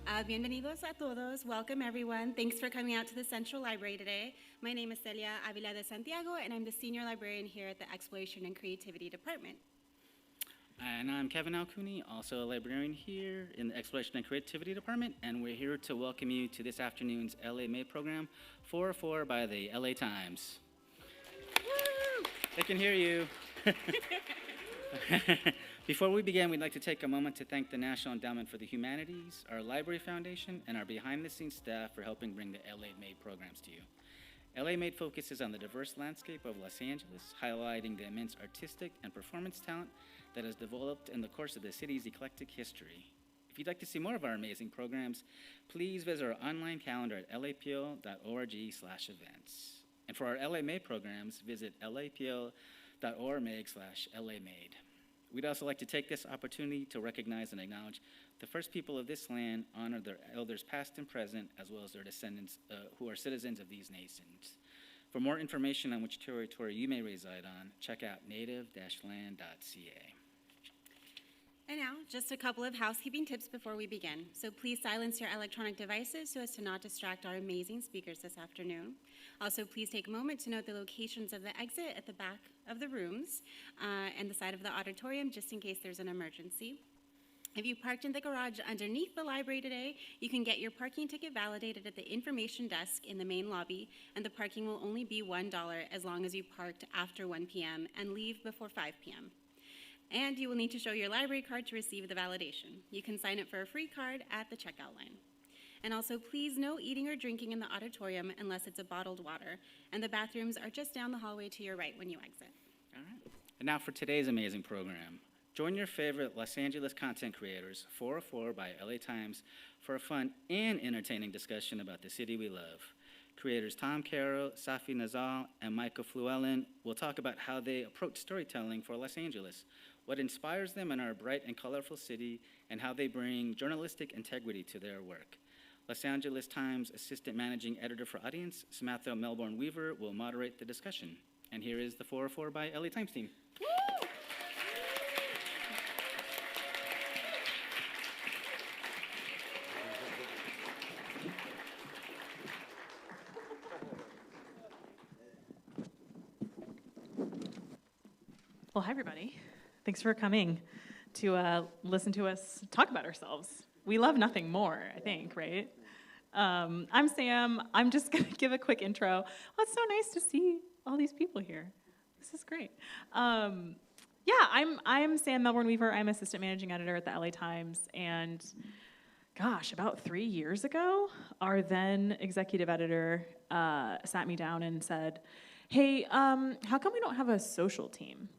Bienvenidos a todos. Welcome, everyone. Thanks for coming out to the Central Library today. My name is Celia Avila de Santiago, and I'm the Senior Librarian here at the Exploration and Creativity Department. And I'm Kevin Alcooney, also a librarian here in the Exploration and Creativity Department, and we're here to welcome you to this afternoon's LA May program, 404 by the LA Times. Woo! They can hear you. Before we begin, we'd like to take a moment to thank the National Endowment for the Humanities, our Library Foundation, and our behind-the-scenes staff for helping bring the LA Made programs to you. LA Made focuses on the diverse landscape of Los Angeles, highlighting the immense artistic and performance talent that has developed in the course of the city's eclectic history. If you'd like to see more of our amazing programs, please visit our online calendar at lapl.org/events. And for our LA Made programs, visit lapl.org/LAMade. We'd also like to take this opportunity to recognize and acknowledge the first people of this land, honor their elders past and present, as well as their descendants who are citizens of these nations. For more information on which territory you may reside on, check out native-land.ca. And now, just a couple of housekeeping tips before we begin. So please silence your electronic devices so as to not distract our amazing speakers this afternoon. Also, please take a moment to note the locations of the exit at the back of the rooms and the side of the auditorium, just in case there's an emergency. If you parked in the garage underneath the library today, you can get your parking ticket validated at the information desk in the main lobby, and the parking will only be $1 as long as you parked after 1 p.m. and leave before 5 p.m. And you will need to show your library card to receive the validation. You can sign up for a free card at the checkout line. And also, please no eating or drinking in the auditorium unless it's a bottled water. And the bathrooms are just down the hallway to your right when you exit. All right. And now for today's amazing program. Join your favorite Los Angeles content creators, 404 by LA Times, for a fun and entertaining discussion about the city we love. Creators Tom Carroll, Safi Nazzal, and Micah Fluellen will talk about how they approach storytelling for Los Angeles, what inspires them in our bright and colorful city, and how they bring journalistic integrity to their work. Los Angeles Times Assistant Managing Editor for Audience, Samantha Melbourneweaver, will moderate the discussion. And here is the 404 by LA Times team. Woo! Well, hi, everybody. Thanks for coming to listen to us talk about ourselves. We love nothing more, I think, right? I'm Sam. I'm just going to give a quick intro. Oh, it's so nice to see all these people here. This is great. I'm Sam Melbourneweaver. I'm Assistant Managing Editor at the LA Times. And gosh, about 3 years ago, our then executive editor sat me down and said, hey, how come we don't have a social team?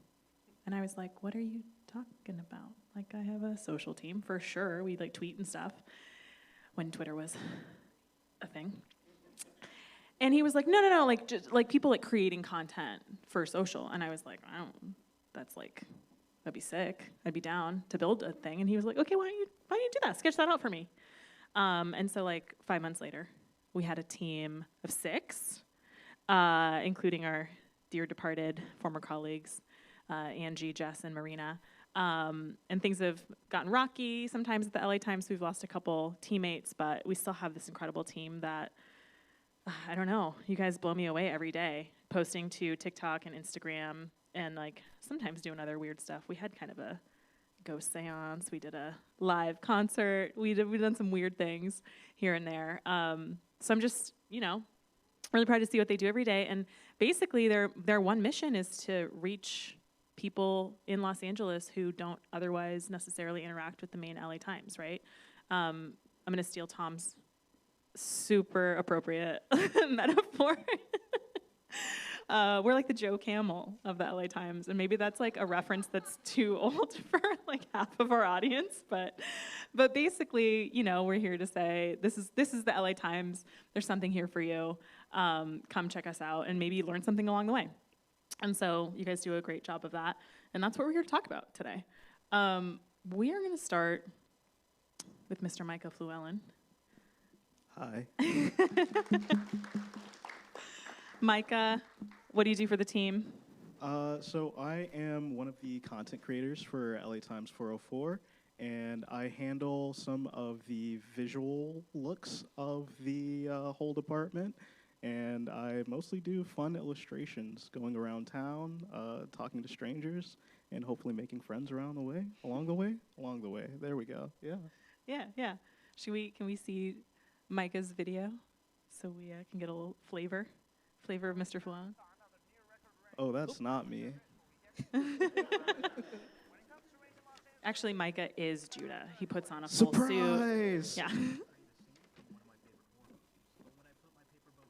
And I was like, what are you talking about? Like, I have a social team, for sure. We, tweet and stuff when Twitter was a thing. And he was like, no, just, people, creating content for social. And I was like, that'd be sick. I'd be down to build a thing. And he was like, okay, why don't you do that? Sketch that out for me. And so, 5 months later, we had a team of 6, including our dear departed former colleagues, Angie, Jess, and Marina. And things have gotten rocky. Sometimes at the LA Times, we've lost a couple teammates, but we still have this incredible team that, I don't know, you guys blow me away every day, posting to TikTok and Instagram, and sometimes doing other weird stuff. We had kind of a ghost seance. We did a live concert. We've done some weird things here and there. So I'm just, really proud to see what they do every day. And basically, their one mission is to reach people in Los Angeles who don't otherwise necessarily interact with the main LA Times, right? I'm going to steal Tom's super appropriate metaphor. We're like the Joe Camel of the LA Times, and maybe that's a reference that's too old for half of our audience, but basically, we're here to say this is the LA Times. There's something here for you. Come check us out and maybe learn something along the way. And so you guys do a great job of that. And that's what we're here to talk about today. We are going to start with Mr. Micah Fluellen. Hi. Micah, what do you do for the team? So I am one of the content creators for LA Times 404, and I handle some of the visual looks of the whole department. And I mostly do fun illustrations, going around town, talking to strangers, and hopefully making friends along the way. There we go. Yeah. Yeah. Can we see Micah's video so we can get a little flavor of Mr. Fluellen? Oh, that's not me. Actually, Micah is Judah. He puts on a full suit. Surprise! Yeah.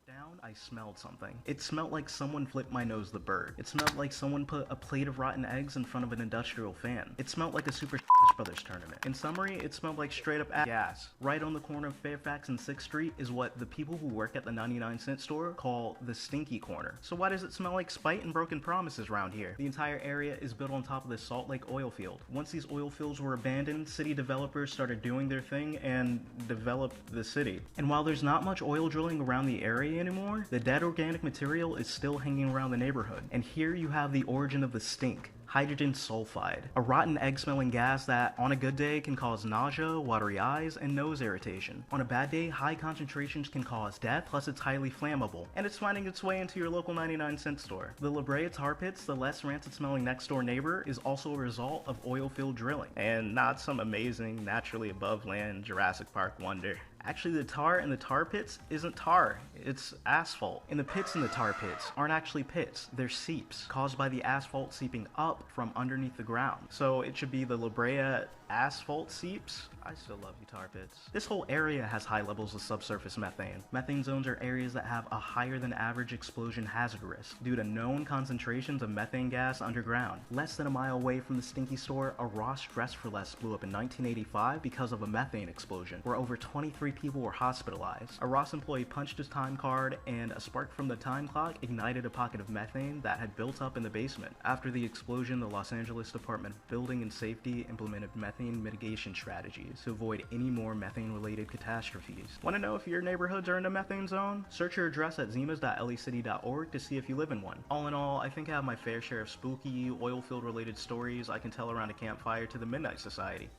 Down, I smelled something. It smelled like someone flipped my nose the bird. It smelled like someone put a plate of rotten eggs in front of an industrial fan. It smelled like a Super Smash Brothers tournament. In summary, it smelled like straight up gas. Right on the corner of Fairfax and 6th Street is what the people who work at the 99-cent store call the stinky corner. So why does it smell like spite and broken promises around here? The entire area is built on top of the Salt Lake oil field. Once these oil fields were abandoned, city developers started doing their thing and developed the city. And while there's not much oil drilling around the area anymore, the dead organic material is still hanging around the neighborhood. And here you have the origin of the stink. Hydrogen sulfide, a rotten egg-smelling gas that, on a good day, can cause nausea, watery eyes, and nose irritation. On a bad day, high concentrations can cause death, plus it's highly flammable, and it's finding its way into your local 99-cent store. The La Brea tar pits, the less rancid-smelling next-door neighbor, is also a result of oil-field drilling, and not some amazing, naturally above-land Jurassic Park wonder. Actually, the tar in the tar pits isn't tar, it's asphalt. And the pits in the tar pits aren't actually pits, they're seeps, caused by the asphalt seeping up from underneath the ground. So it should be the La Brea asphalt seeps. I still love you, tar pits. This whole area has high levels of subsurface methane. Methane zones are areas that have a higher than average explosion hazard risk due to known concentrations of methane gas underground. Less than a mile away from the stinky store, a Ross Dress for Less blew up in 1985 because of a methane explosion, where over 23 people were hospitalized. A Ross employee punched his time card, and a spark from the time clock ignited a pocket of methane that had built up in the basement. After the explosion, the Los Angeles Department of Building and Safety implemented methane mitigation strategies to avoid any more methane-related catastrophes. Want to know if your neighborhoods are in a methane zone? Search your address at zimas.lecity.org to see if you live in one. All in all, I think I have my fair share of spooky, oil-field-related stories I can tell around a campfire to the Midnight Society.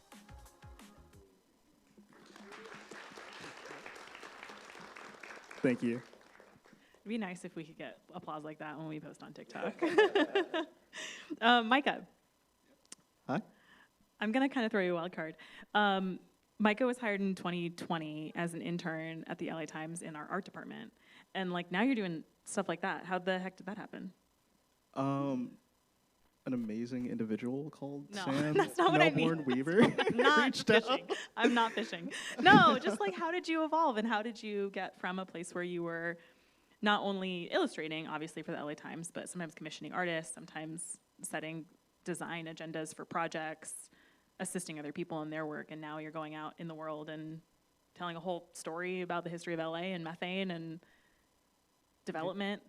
Thank you. It'd be nice if we could get applause like that when we post on TikTok. Micah. Hi. I'm going to kind of throw you a wild card. Micah was hired in 2020 as an intern at the LA Times in our art department. And like now you're doing stuff like that. How the heck did that happen? An amazing individual called No, Sam that's not what I mean. Melbourneweaver Not reached out. fishing. I'm not fishing. No, just like how did you evolve and how did you get from a place where you were not only illustrating, obviously for the LA Times, but sometimes commissioning artists, sometimes setting design agendas for projects, assisting other people in their work, and now you're going out in the world and telling a whole story about the history of LA and methane and development.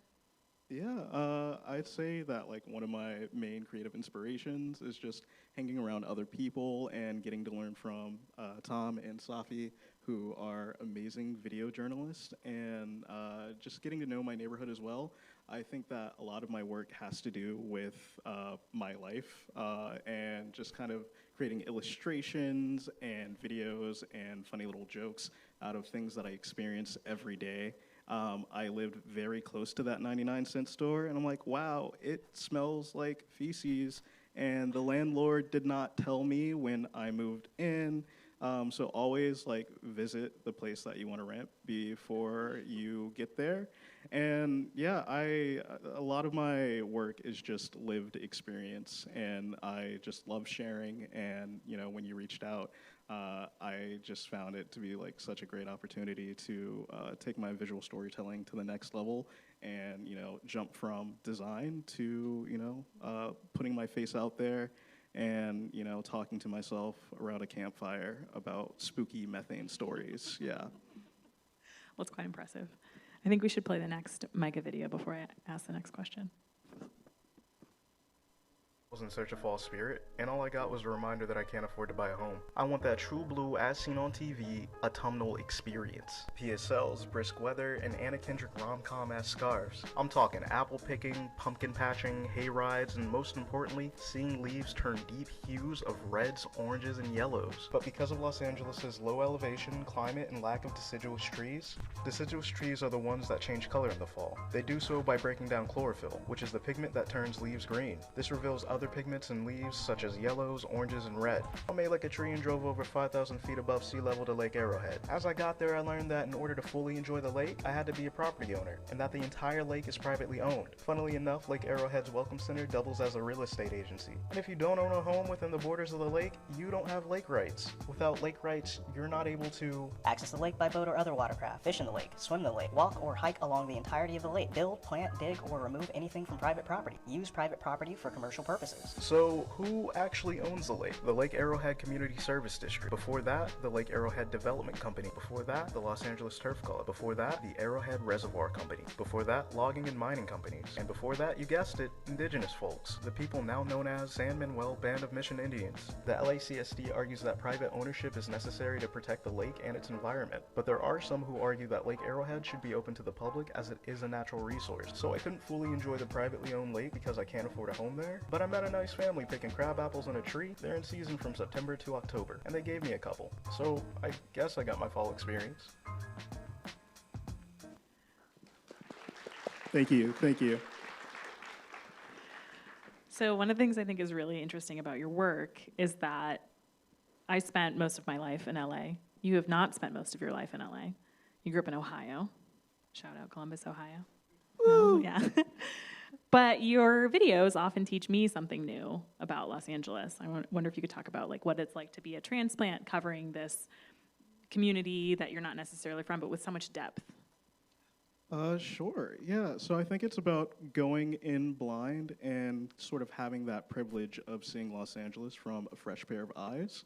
Yeah, I'd say that like one of my main creative inspirations is just hanging around other people and getting to learn from Tom and Safi, who are amazing video journalists, and just getting to know my neighborhood as well. I think that a lot of my work has to do with my life and just kind of creating illustrations and videos and funny little jokes out of things that I experience every day. I lived very close to that 99-cent store, and I'm like, wow, it smells like feces, and the landlord did not tell me when I moved in. So always like visit the place that you want to rent before you get there. And yeah, a lot of my work is just lived experience, and I just love sharing. And you know, when you reached out, I just found it to be like such a great opportunity to take my visual storytelling to the next level, and you know, jump from design to putting my face out there. And, you know, talking to myself around a campfire about spooky methane stories, yeah. Well, it's quite impressive. I think we should play the next Micah video before I ask the next question. I was in search of fall spirit, and all I got was a reminder that I can't afford to buy a home. I want that true blue, as seen on TV, autumnal experience. PSLs, brisk weather, and Anna Kendrick rom-com-ass scarves. I'm talking apple picking, pumpkin patching, hay rides, and most importantly, seeing leaves turn deep hues of reds, oranges, and yellows. But because of Los Angeles' low elevation, climate, and lack of deciduous trees are the ones that change color in the fall. They do so by breaking down chlorophyll, which is the pigment that turns leaves green. This reveals other pigments in leaves such as yellows, oranges, and red. I made like a tree and drove over 5,000 feet above sea level to Lake Arrowhead. As I got there, I learned that in order to fully enjoy the lake, I had to be a property owner, and that the entire lake is privately owned. Funnily enough, Lake Arrowhead's Welcome Center doubles as a real estate agency. And if you don't own a home within the borders of the lake, you don't have lake rights. Without lake rights, you're not able to access the lake by boat or other watercraft, fish in the lake, swim the lake, walk or hike along the entirety of the lake, build, plant, dig, or remove anything from private property, use private property for commercial purposes. So, who actually owns the lake? The Lake Arrowhead Community Service District. Before that, the Lake Arrowhead Development Company. Before that, the Los Angeles Turf Club. Before that, the Arrowhead Reservoir Company. Before that, logging and mining companies. And before that, you guessed it, indigenous folks. The people now known as San Manuel Band of Mission Indians. The LACSD argues that private ownership is necessary to protect the lake and its environment. But there are some who argue that Lake Arrowhead should be open to the public as it is a natural resource. So I couldn't fully enjoy the privately owned lake because I can't afford a home there. But I met a nice family picking crab apples on a tree. They're in season from September to October, and they gave me a couple. So I guess I got my fall experience. Thank you, thank you. So one of the things I think is really interesting about your work is that I spent most of my life in LA. You have not spent most of your life in LA. You grew up in Ohio. Shout out Columbus, Ohio. No, yeah. But your videos often teach me something new about Los Angeles. I wonder if you could talk about like what it's like to be a transplant covering this community that you're not necessarily from, but with so much depth. Sure, yeah. So I think it's about going in blind and sort of having that privilege of seeing Los Angeles from a fresh pair of eyes.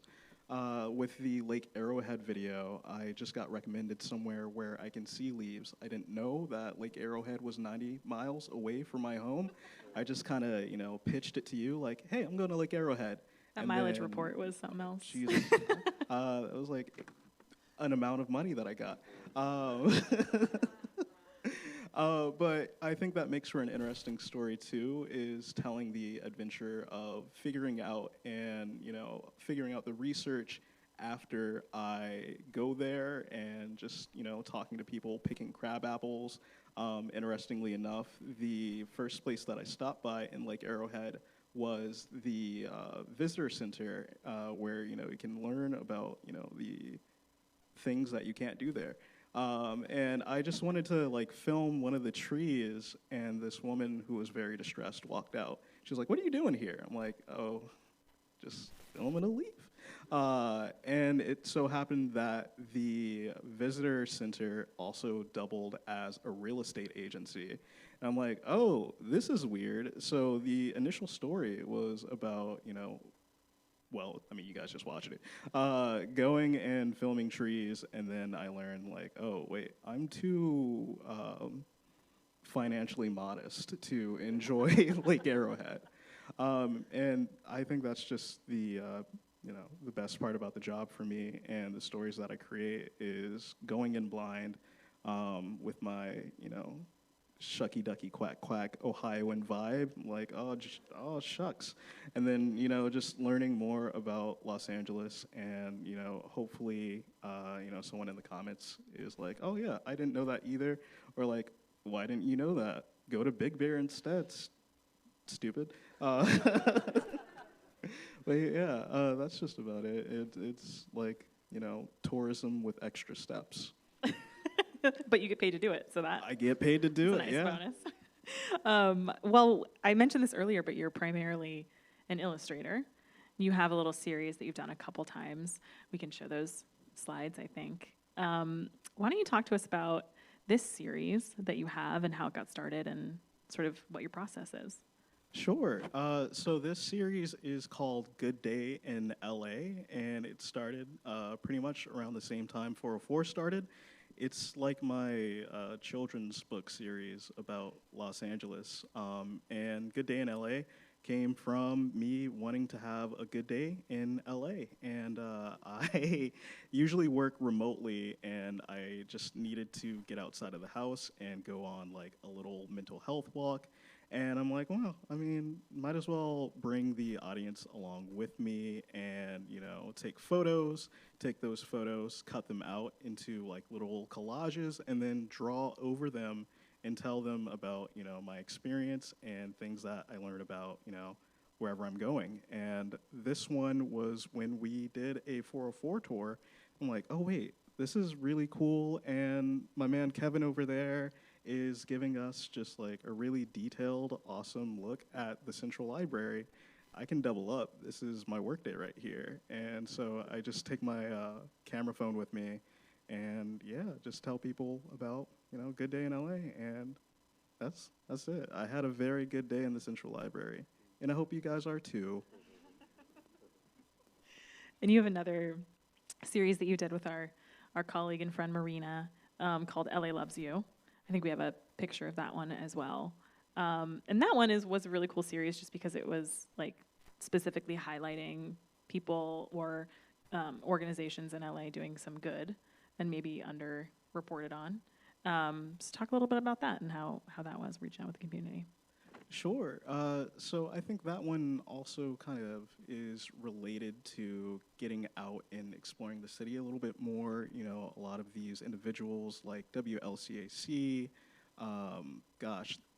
With the Lake Arrowhead video, I just got recommended somewhere where I can see leaves. I didn't know that Lake Arrowhead was 90 miles away from my home. I just kind of, pitched it to you like, hey, I'm going to Lake Arrowhead. That And mileage then, report was something else. Jesus. It was like an amount of money that I got. But I think that makes for an interesting story too, is telling the adventure of figuring out the research after I go there and just, talking to people, picking crab apples. Interestingly enough, the first place that I stopped by in Lake Arrowhead was the visitor center where, you can learn about, the things that you can't do there. And I just wanted to film one of the trees, and this woman who was very distressed walked out. She was like, "What are you doing here?" I'm like, "Oh, just filming a leaf." And it so happened that the visitor center also doubled as a real estate agency. And I'm like, "Oh, this is weird." So the initial story was about, you guys just watched it. Going and filming trees, and then I learned oh wait, I'm too financially modest to enjoy Lake Arrowhead, and I think that's just the best part about the job for me, and the stories that I create is going in blind with my shucky ducky quack quack Ohioan vibe, oh shucks, and then just learning more about Los Angeles, and hopefully someone in the comments is like, oh yeah, I didn't know that either, or like, why didn't you know that? Go to Big Bear instead, stupid. But yeah, that's just about it. It's like tourism with extra steps. But you get paid to do it, so that I get paid to do that's it. a nice Yeah. bonus. Well, I mentioned this earlier, but you're primarily an illustrator. You have a little series that you've done a couple times. We can show those slides, I think. Why don't you talk to us about this series that you have and how it got started and sort of what your process is? Sure. So this series is called Good Day in LA, and it started pretty much around the same time 404 started. It's like my children's book series about Los Angeles. And Good Day in LA came from me wanting to have a good day in LA. And I usually work remotely, and I just needed to get outside of the house and go on like a little mental health walk. And I'm like, well, I mean, might as well bring the audience along with me and, you know, take those photos, cut them out into like little collages, and then draw over them and tell them about, you know, my experience and things that I learned about, you know, wherever I'm going. And this one was when we did a 404 tour. I'm like, oh, wait, this is really cool. And my man Kevin over there is giving us just like a really detailed, awesome look at the Central Library. I can double up. This is my workday right here. And so I just take my camera phone with me and yeah, just tell people about, you know, good day in LA. And that's it. I had a very good day in the Central Library. And I hope you guys are too. And you have another series that you did with our colleague and friend Marina called LA Loves You. I think we have a picture of that one as well. And that one was a really cool series just because it was like specifically highlighting people or organizations in LA doing some good and maybe underreported on. So talk a little bit about that and how that was reaching out with the community. Sure. So I think that one also kind of is related to getting out and exploring the city a little bit more. You know, a lot of these individuals like WLCAC,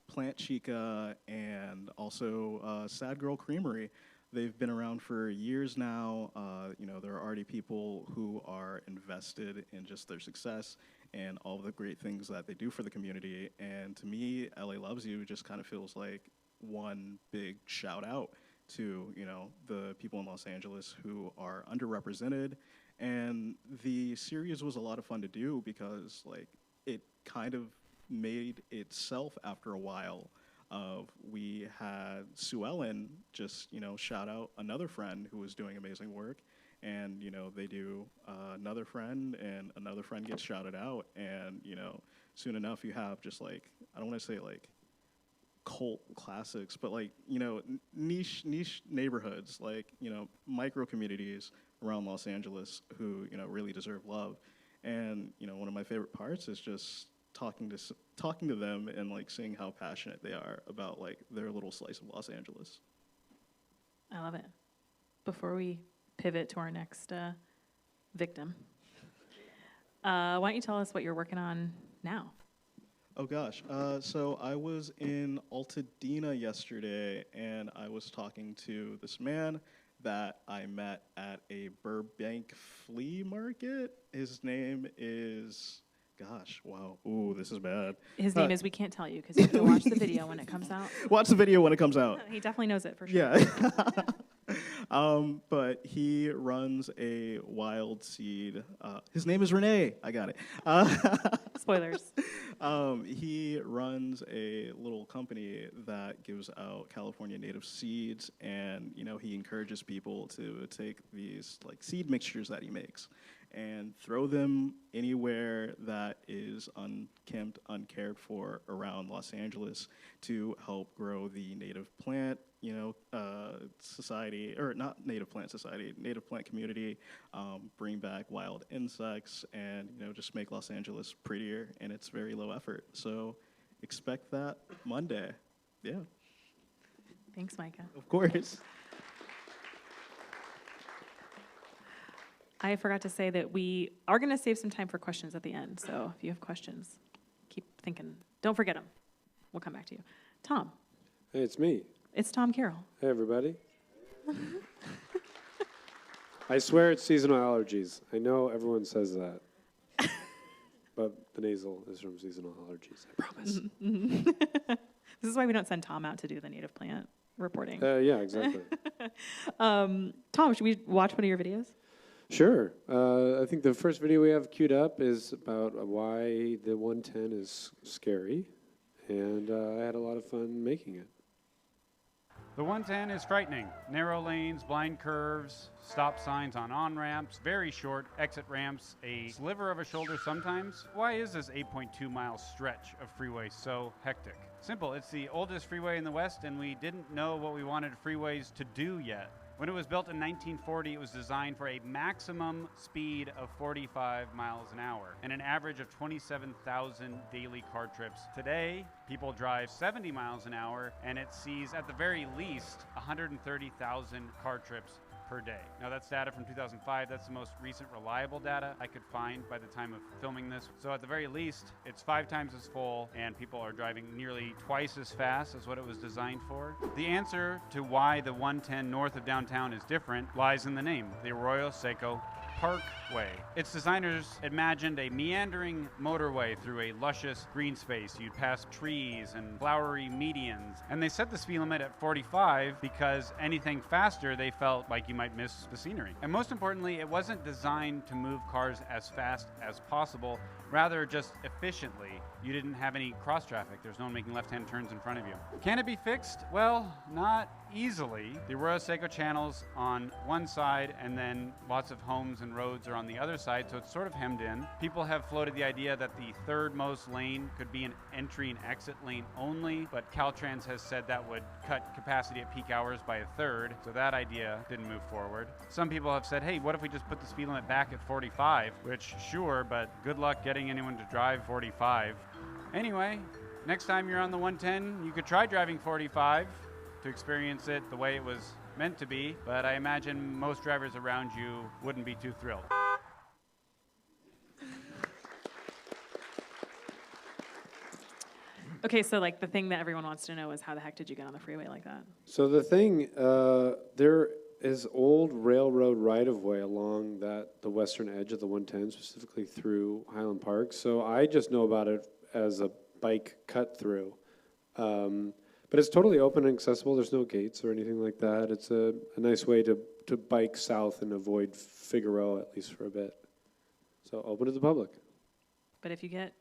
Plant Chica, and also Sad Girl Creamery. They've been around for years now. You know, there are already people who are invested in just their success and all the great things that they do for the community. And to me, LA Loves You just kind of feels like one big shout out to, you know, the people in Los Angeles who are underrepresented. And the series was a lot of fun to do because like it kind of made itself after a while. We had Sue Ellen just, you know, shout out another friend who was doing amazing work. And, you know, they do another friend, and another friend gets shouted out. And, you know, soon enough you have just like, I don't want to say like cult classics, but like, you know, niche neighborhoods, like, you know, micro communities around Los Angeles who, you know, really deserve love. And, you know, one of my favorite parts is just talking to them and like seeing how passionate they are about like their little slice of Los Angeles. I love it. Before we pivot to our next victim, why don't you tell us what you're working on now? Oh gosh, so I was in Altadena yesterday, and I was talking to this man that I met at a Burbank flea market. His name is, gosh, wow, ooh, this is bad. His name is, we can't tell you because you have to watch the video when it comes out. Watch the video when it comes out. He definitely knows it for sure. Yeah. But he runs a wild seed. His name is Renee. I got it. Spoilers. He runs a little company that gives out California native seeds, and you know he encourages people to take these like seed mixtures that he makes and throw them anywhere that is unkempt, uncared for around Los Angeles to help grow the native plant, you know, society, or not native plant society, native plant community, bring back wild insects, and, you know, just make Los Angeles prettier, and it's very low effort. So expect that Monday. Yeah. Thanks, Micah. Of course. I forgot to say that we are going to save some time for questions at the end. So if you have questions, keep thinking. Don't forget them. We'll come back to you. Tom. Hey, it's me. It's Tom Carroll. Hey, everybody. I swear it's seasonal allergies. I know everyone says that. But the nasal is from seasonal allergies, I promise. This is why we don't send Tom out to do the native plant reporting. Yeah, exactly. Tom, should we watch one of your videos? Sure. I think the first video we have queued up is about why the 110 is scary. And I had a lot of fun making it. The 110 is frightening. Narrow lanes, blind curves, stop signs on on-ramps, very short exit ramps, a sliver of a shoulder sometimes. Why is this 8.2-mile stretch of freeway so hectic? Simple, it's the oldest freeway in the West, and we didn't know what we wanted freeways to do yet. When it was built in 1940, it was designed for a maximum speed of 45 miles an hour and an average of 27,000 daily car trips. Today, people drive 70 miles an hour, and it sees, at the very least, 130,000 car trips per day. Now that's data from 2005. That's the most recent reliable data I could find by the time of filming this. So at the very least, it's 5 times as full and people are driving nearly twice as fast as what it was designed for. The answer to why the 110 north of downtown is different lies in the name, the Arroyo Seco Parkway. Its designers imagined a meandering motorway through a luscious green space. You'd pass trees and flowery medians. And they set the speed limit at 45 because anything faster they felt like you might miss the scenery. And most importantly, it wasn't designed to move cars as fast as possible, rather just efficiently. You didn't have any cross traffic. There's no one making left-hand turns in front of you. Can it be fixed? Well, not easily. The Arroyo Seco channel's on one side and then lots of homes and roads are on the other side, so it's sort of hemmed in. People have floated the idea that the third most lane could be an entry and exit lane only, but Caltrans has said that would cut capacity at peak hours by a third, so that idea didn't move forward. Some people have said, hey, what if we just put the speed limit back at 45? Which, sure, but good luck getting anyone to drive 45. Anyway, next time you're on the 110, you could try driving 45 to experience it the way it was meant to be, but I imagine most drivers around you wouldn't be too thrilled. Okay, so like the thing that everyone wants to know is how the heck did you get on the freeway like that? So the thing, there is old railroad right-of-way along the western edge of the 110, specifically through Highland Park. So I just know about it as a bike cut-through. But it's totally open and accessible. There's no gates or anything like that. It's a nice way to bike south and avoid Figueroa, at least for a bit. So open to the public. But if you get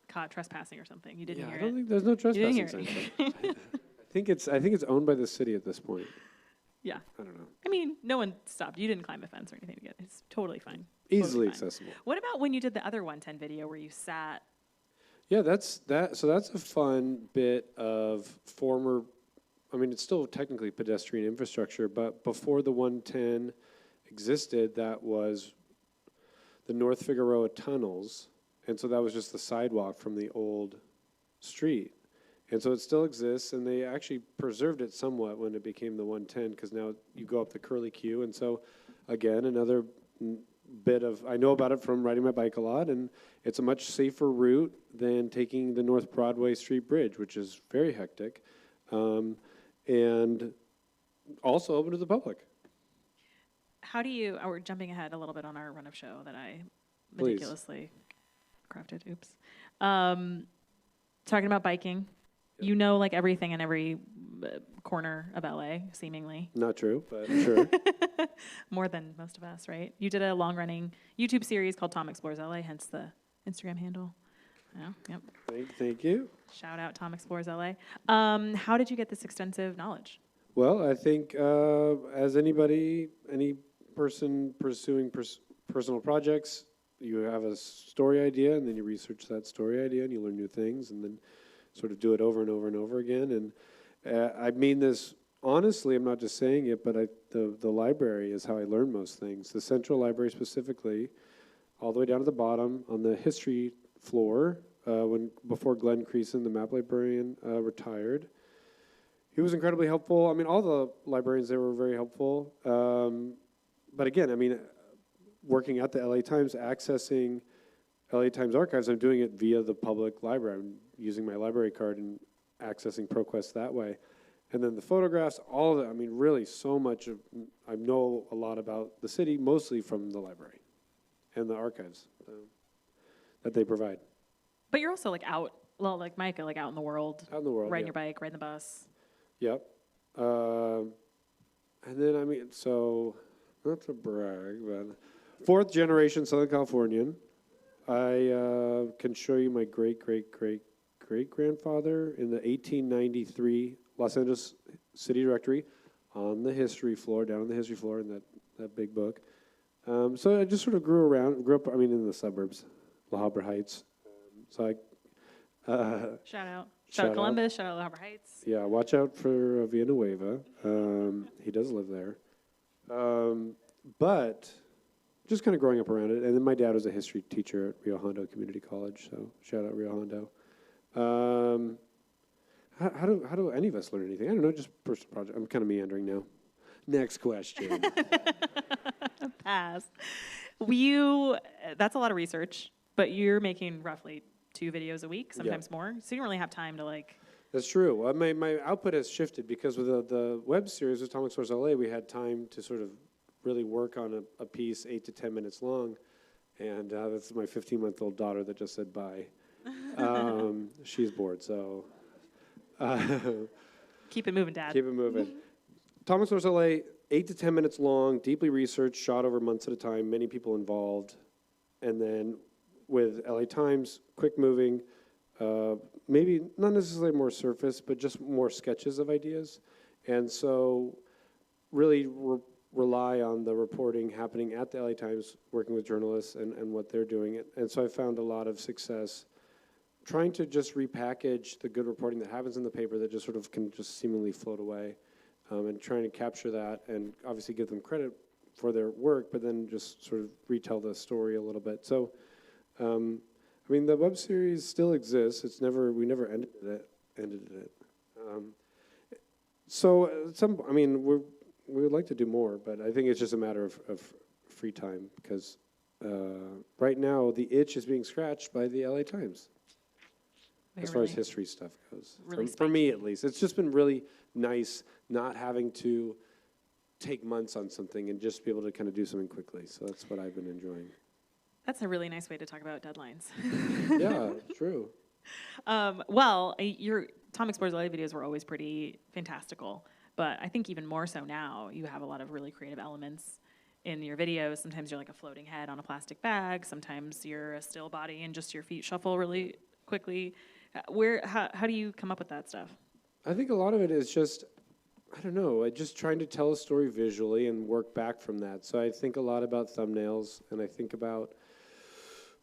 caught trespassing or something, you didn't hear I it. don't think there's no trespassing You didn't hear sign. I think it's owned by the city at this point. Yeah. I don't know. I mean, no one stopped. You didn't climb a fence or anything to get it. It's totally fine. Easily Totally fine. accessible. What about when you did the other 110 video where you sat? Yeah, that's a fun bit of former, I mean, it's still technically pedestrian infrastructure, but before the 110 existed, that was the North Figueroa tunnels, and so that was just the sidewalk from the old street. And so it still exists, and they actually preserved it somewhat when it became the 110, because now you go up the Curly Q, and so, again, another bit of, I know about it from riding my bike a lot, and it's a much safer route than taking the North Broadway Street Bridge, which is very hectic, and also open to the public. How do you, we're jumping ahead a little bit on our run of show that I Please. ridiculously crafted, oops. Talking about biking, you know like everything in every corner of LA, seemingly. Not true, but sure. More than most of us, right? You did a long-running YouTube series called Tom Explores LA, hence the Instagram handle. Yeah, yep. Thank you. Shout out Tom Explores LA. How did you get this extensive knowledge? Well, I think as any person pursuing personal projects, you have a story idea, and then you research that story idea, and you learn new things, and then sort of do it over and over and over again. And I mean this honestly, I'm not just saying it, but the library is how I learn most things. The Central Library specifically, all the way down to the bottom, on the history floor, before Glenn Creason, the map librarian, retired. He was incredibly helpful. I mean, all the librarians there were very helpful. But again, I mean, working at the LA Times, accessing LA Times archives, I'm doing it via the public library. I'm using my library card and accessing ProQuest that way. And then the photographs, all of it, I mean, really so much of, I know a lot about the city, mostly from the library and the archives that they provide. But you're also like out, well, like Micah, like out in the world. Out in the world, riding yeah. your bike, riding the bus. Yep. And then, I mean, so, not to brag, but fourth generation Southern Californian. I can show you my great-great-great-great-grandfather in the 1893 Los Angeles City Directory on the history floor, down on the history floor in that big book. So I just sort of grew up, in the suburbs, La Habra Heights. So I... Shout out. Shout Shout out out. Columbus, shout out La Habra Heights. Yeah, watch out for Villanueva. He does live there. But just kind of growing up around it. And then my dad was a history teacher at Rio Hondo Community College, so shout out Rio Hondo. How do any of us learn anything? I don't know, just personal project. I'm kind of meandering now. Next question. Pass. That's a lot of research, but you're making roughly 2 videos a week, sometimes more. So you don't really have time to like... That's true. Well, my output has shifted because with the web series with Tom Explores LA, we had time to sort of really work on a piece 8 to 10 minutes long. And that's my 15-month-old daughter that just said bye. She's bored, so... Keep it moving, Dad. Keep it moving. Tom Explores LA, 8 to 10 minutes long, deeply researched, shot over months at a time, many people involved. And then with LA Times, quick moving, maybe not necessarily more surface, but just more sketches of ideas. And so really rely on the reporting happening at the LA Times, working with journalists and what they're doing. And so I found a lot of success trying to just repackage the good reporting that happens in the paper that just sort of can just seemingly float away, and trying to capture that and obviously give them credit for their work, but then just sort of retell the story a little bit. So, the web series still exists. We never ended it. We would like to do more, but I think it's just a matter of free time because right now the itch is being scratched by the LA Times. As far as history stuff goes. Really For me, at least. It's just been really nice not having to take months on something and just be able to kind of do something quickly. So that's what I've been enjoying. That's a really nice way to talk about deadlines. Yeah, true. Your Tom Explores LA videos were always pretty fantastical, but I think even more so now, you have a lot of really creative elements in your videos. Sometimes you're like a floating head on a plastic bag. Sometimes you're a still body and just your feet shuffle really quickly. How do you come up with that stuff? I think a lot of it is just, I don't know, just trying to tell a story visually and work back from that. So I think a lot about thumbnails, and I think about,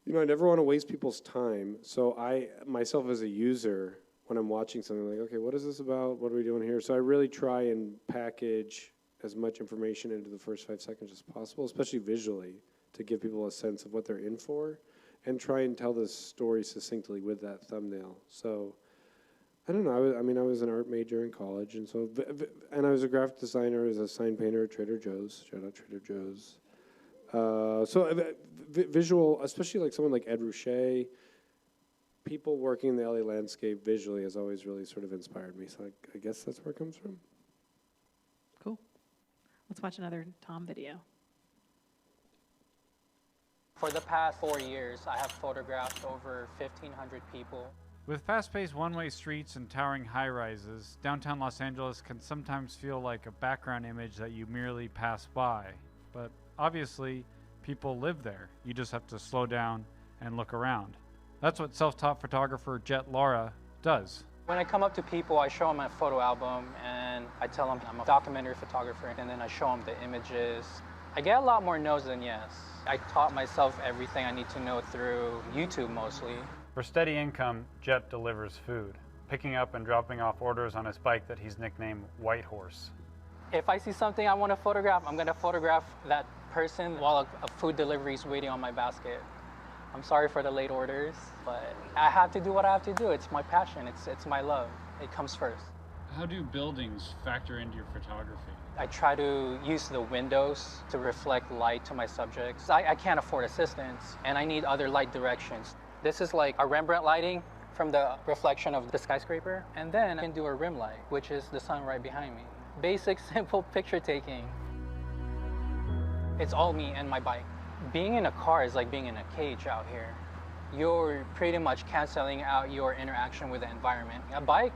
I never want to waste people's time. So I, myself as a user, when I'm watching something, like, okay, what is this about? What are we doing here? So I really try and package as much information into the first 5 seconds as possible, especially visually, to give people a sense of what they're in for, and try and tell the story succinctly with that thumbnail. So, I don't know. I was an art major in college, and so, and I was a graphic designer, as a sign painter at Trader Joe's. Shout out Trader Joe's. Visual, especially like someone like Ed Ruscha, people working in the LA landscape visually has always really sort of inspired me. So I guess that's where it comes from. Cool. Let's watch another Tom video. For the past 4 years, I have photographed over 1,500 people. With fast-paced one-way streets and towering high-rises, downtown Los Angeles can sometimes feel like a background image that you merely pass by. But obviously, people live there. You just have to slow down and look around. That's what self-taught photographer Jet Laura does. When I come up to people, I show them my photo album, and I tell them I'm a documentary photographer, and then I show them the images. I get a lot more no's than yes. I taught myself everything I need to know through YouTube mostly. For steady income, Jet delivers food, picking up and dropping off orders on his bike that he's nicknamed White Horse. If I see something I want to photograph, I'm going to photograph that person while a food delivery is waiting on my basket. I'm sorry for the late orders, but I have to do what I have to do. It's my passion. It's my love. It comes first. How do buildings factor into your photography? I try to use the windows to reflect light to my subjects. I can't afford assistants, and I need other light directions. This is like a Rembrandt lighting from the reflection of the skyscraper, and then I can do a rim light, which is the sun right behind me. Basic, simple picture taking. It's all me and my bike. Being in a car is like being in a cage out here. You're pretty much canceling out your interaction with the environment. A bike,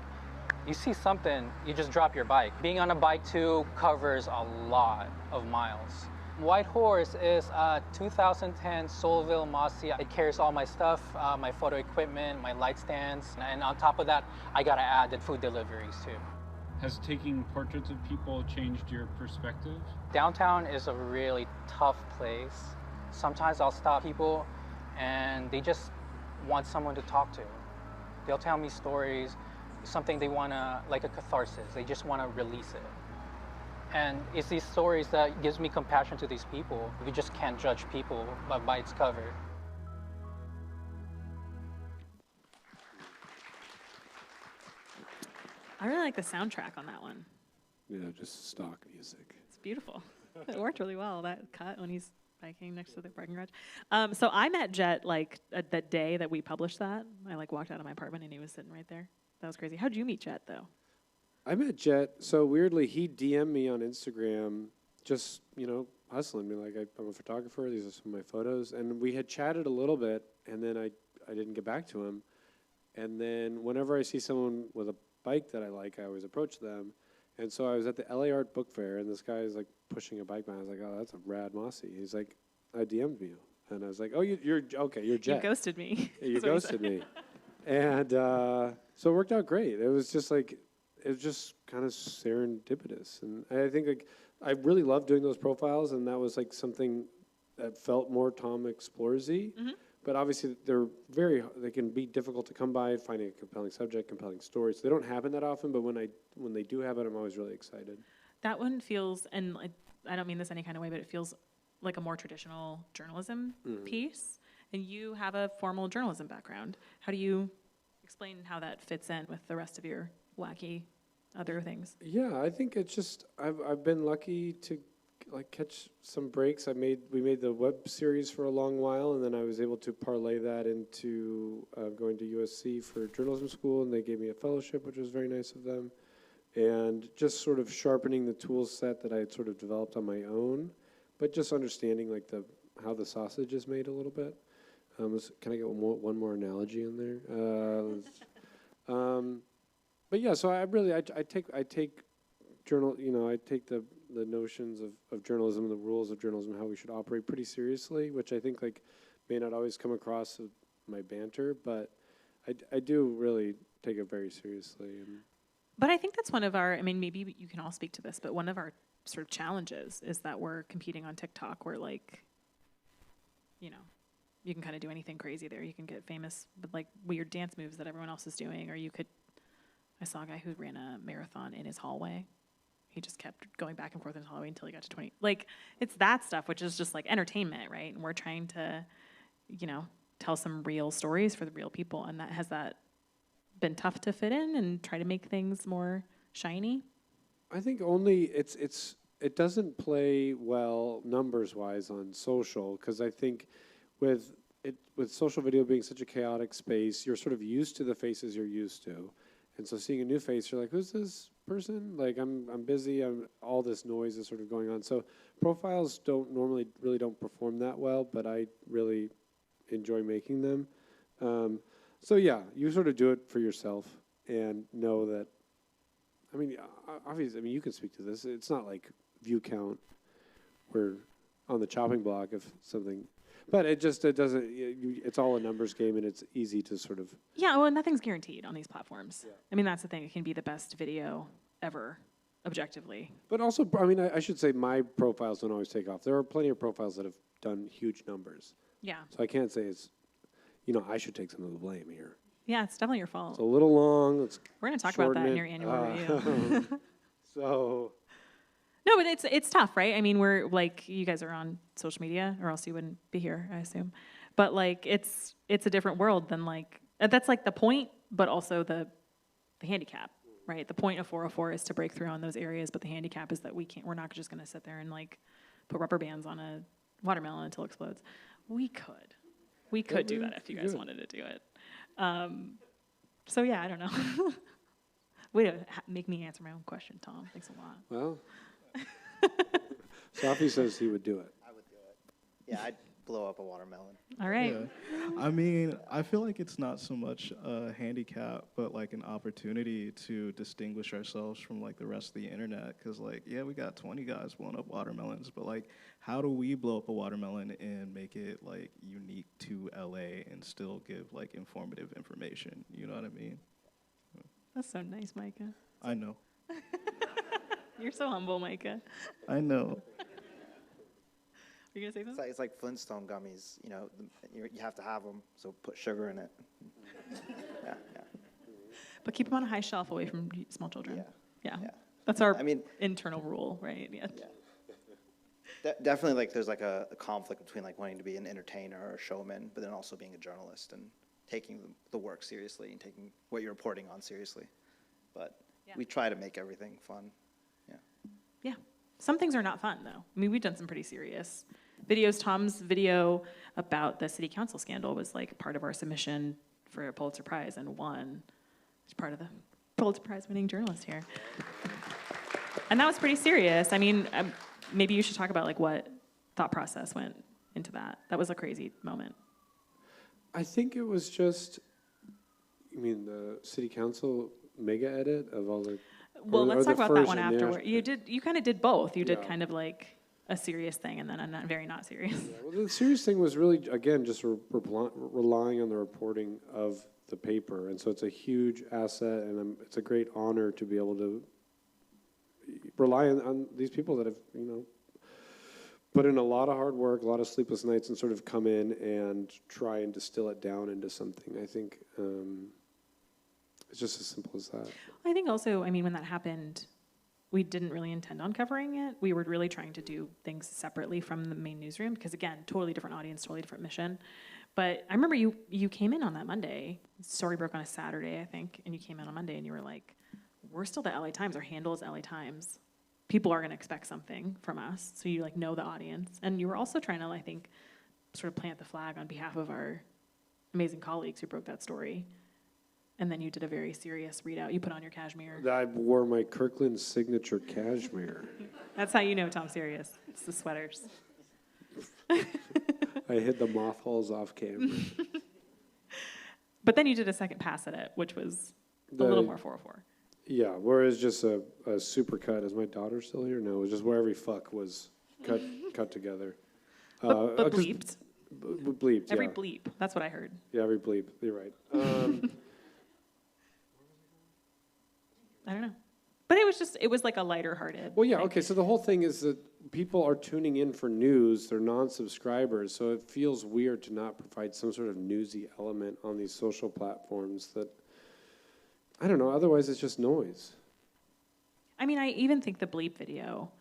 you see something, you just drop your bike. Being on a bike too covers a lot of miles. White Horse is a 2010 Soulville Mossy. It carries all my stuff, my photo equipment, my light stands, and on top of that, I gotta add the food deliveries too. Has taking portraits of people changed your perspective? Downtown is a really tough place. Sometimes I'll stop people and they just want someone to talk to. They'll tell me stories, something they want to, like a catharsis. They just want to release it. And it's these stories that gives me compassion to these people. You just can't judge people by its cover. I really like the soundtrack on that one. Yeah, just stock music. It's beautiful. It worked really well, that cut when he's biking next to the parking garage. So I met Jet like that day that we published that. I like walked out of my apartment and he was sitting right there. That was crazy. How'd you meet Jet though? I met Jet, so weirdly, he DM'd me on Instagram, just, hustling me, like, I'm a photographer, these are some of my photos, and we had chatted a little bit, and then I didn't get back to him, and then whenever I see someone with a bike that I like, I always approach them, and so I was at the LA Art Book Fair, and this guy is, like, pushing a bike by, I was like, oh, that's a rad Mossy. He's like, I DM'd you, and I was like, oh, you're Jet. You ghosted me. Yeah, you ghosted me. And so it worked out great. It was just like, it was just kind of serendipitous. And I think like I really loved doing those profiles, and that was like something that felt more Tom Explores-y. Mm-hmm. But obviously they can be difficult to come by, finding a compelling subject, compelling story. So they don't happen that often, but when they do happen, I'm always really excited. That one feels, and I don't mean this any kind of way, but it feels like a more traditional journalism piece. And you have a formal journalism background. How do you explain how that fits in with the rest of your wacky other things? Yeah, I think it's just I've been lucky to like catch some breaks. We made the web series for a long while, and then I was able to parlay that into going to USC for journalism school, and they gave me a fellowship, which was very nice of them, and just sort of sharpening the tool set that I had sort of developed on my own, but just understanding like how the sausage is made a little bit. Can I get one more analogy in there? But yeah, so I take journal, I take the notions of journalism and the rules of journalism, how we should operate pretty seriously, which I think like may not always come across with my banter, but I do really take it very seriously. But I think that's one of our, maybe you can all speak to this, but one of our sort of challenges is that we're competing on TikTok where like, you can kind of do anything crazy there. You can get famous with like weird dance moves that everyone else is doing, or I saw a guy who ran a marathon in his hallway. He just kept going back and forth in his hallway until he got to 20. Like, it's that stuff, which is just like entertainment, right? And we're trying to, tell some real stories for the real people. And has that been tough to fit in and try to make things more shiny? I think only it doesn't play well numbers-wise on social, because I think with social video being such a chaotic space, you're sort of used to the faces you're used to. And so seeing a new face, you're like, who's this person? Like, I'm busy, all this noise is sort of going on. So profiles really don't perform that well, but I really enjoy making them. So yeah, you sort of do it for yourself and know that, obviously, you can speak to this. It's not like view count. We're on the chopping block of something. But it doesn't, it's all a numbers game, and it's easy to sort of... Yeah, well, nothing's guaranteed on these platforms. Yeah. That's the thing. It can be the best video ever, objectively. But also, I should say my profiles don't always take off. There are plenty of profiles that have done huge numbers. Yeah. So I can't say it's, I should take some of the blame here. Yeah, it's definitely your fault. It's a little long. We're going to talk about that in your annual review. So... No, but it's tough, right? We're like, you guys are on social media, or else you wouldn't be here, I assume. But like, it's a different world than like, that's like the point, but also the handicap, right? The point of 404 is to break through on those areas, but the handicap is that we're not just going to sit there and like put rubber bands on a watermelon until it explodes. We could do that if you guys wanted to do it. So yeah, I don't know. Way to make me answer my own question, Tom. Thanks a lot. Well, Safi says he would do it. I would do it. Yeah, I'd blow up a watermelon. All right. Yeah. I feel like it's not so much a handicap, but like an opportunity to distinguish ourselves from like the rest of the internet. Because like, yeah, we got 20 guys blowing up watermelons, but like, how do we blow up a watermelon and make it like unique to LA and still give like informative information? You know what I mean? That's so nice, Micah. I know. You're so humble, Micah. I know. Are you gonna say It's something? like, it's like Flintstone gummies, you know, you have to have them, so put sugar in it. Yeah, yeah, But keep them on a high shelf away from small children. yeah. Yeah. Yeah. That's our I mean- internal rule, right? Yeah. Definitely, like, there's like a conflict between like wanting to be an entertainer or a showman, but then also being a journalist and taking the work seriously and taking what you're reporting on seriously. But we try to make everything fun. Yeah. Yeah. Some things are not fun, though. I mean, we've done some pretty serious videos. Tom's video about the city council scandal was like part of our submission for a Pulitzer Prize and won. It's part of the Pulitzer Prize winning journalist here. And that was pretty serious. I mean, maybe you should talk about like what thought process went into that. That was a crazy moment. I think it was just, you mean the city council mega edit of all the. Well, let's talk about that one afterward. afterward. You kind of did both. You did Yeah. kind of like a serious thing and then a very not serious. Well, the serious thing was really, again, just relying on the reporting of the paper. And so it's a huge asset, and it's a great honor to be able to rely on these people that have, you know, put in a lot of hard work, a lot of sleepless nights, and sort of come in and try and distill it down into something. I think it's just as simple as that. I think also, I mean, when that happened, we didn't really intend on covering it. We were really trying to do things separately from the main newsroom because, again, totally different audience, totally different mission. But I remember you came in on that Monday. The story broke on a Saturday, I think, and you came in on Monday and you were like, we're still the LA Times. Our handle is LA Times. People are going to expect something from us. So you like know the audience. And you were also trying to, I think, sort of plant the flag on behalf of our amazing colleagues who broke that story. And then you did a very serious readout. You put on your cashmere. I wore my Kirkland signature cashmere. That's how you know Tom's serious. It's the sweaters. I hid the mothballs off camera. But then you did a second pass at it, which was a little more 404. Yeah, whereas just a super cut. Is my daughter still here? No, it was just where every fuck was cut together. But bleeped. Bleeped, Every yeah. bleep. That's what I heard. Yeah, every bleep. You're right. I don't know. But it was like a lighter hearted. Well, yeah, okay, so the whole thing is that people are tuning in for news. They're non-subscribers, so it feels weird to not provide some sort of newsy element on these social platforms that, I don't know, otherwise it's just noise. I mean, I even think the bleep video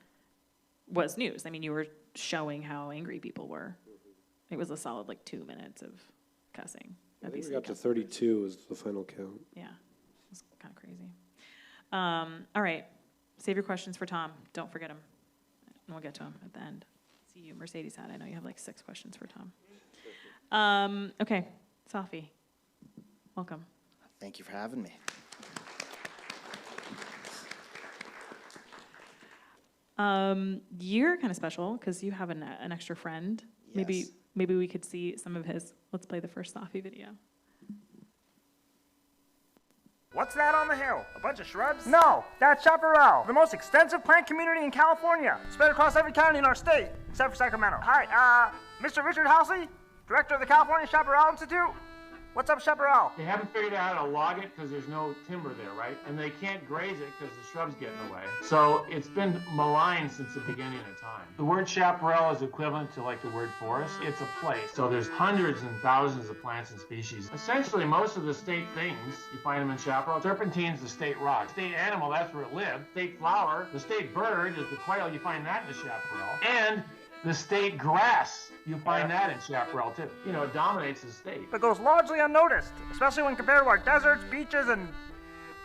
was news. I mean, you were showing how angry people were. It was a solid, 2 minutes of cussing. I think we got to 32 was the final count. Yeah, it was kind of crazy. All right, save your questions for Tom. Don't forget him. And we'll get to him at the end. See you, Mercedes hat. I know you have 6 questions for Tom. Okay, Safi, welcome. Thank you for having me. You're kind of special because you have an extra friend. Yes. Maybe we could see some of his. Let's play the first Safi video. What's that on the hill? A bunch of shrubs? No, that's Chaparral, the most extensive plant community in California, spread across every county in our state, except for Sacramento. Hi, Mr. Richard Halsey, director of the California Chaparral Institute. What's up, Chaparral? They haven't figured out how to log it because there's no timber there, right? And they can't graze it because the shrubs get in the way. So it's been maligned since the beginning of time. The word chaparral is equivalent to the word forest. It's a place. So there's hundreds and thousands of plants and species. Essentially, most of the state things, you find them in chaparral. Serpentine's the state rock. State animal, that's where it lived. State flower, the state bird is the quail. You find that in the chaparral. And the state grass, you find that in chaparral too. It dominates the state. But goes largely unnoticed, especially when compared to our deserts, beaches, and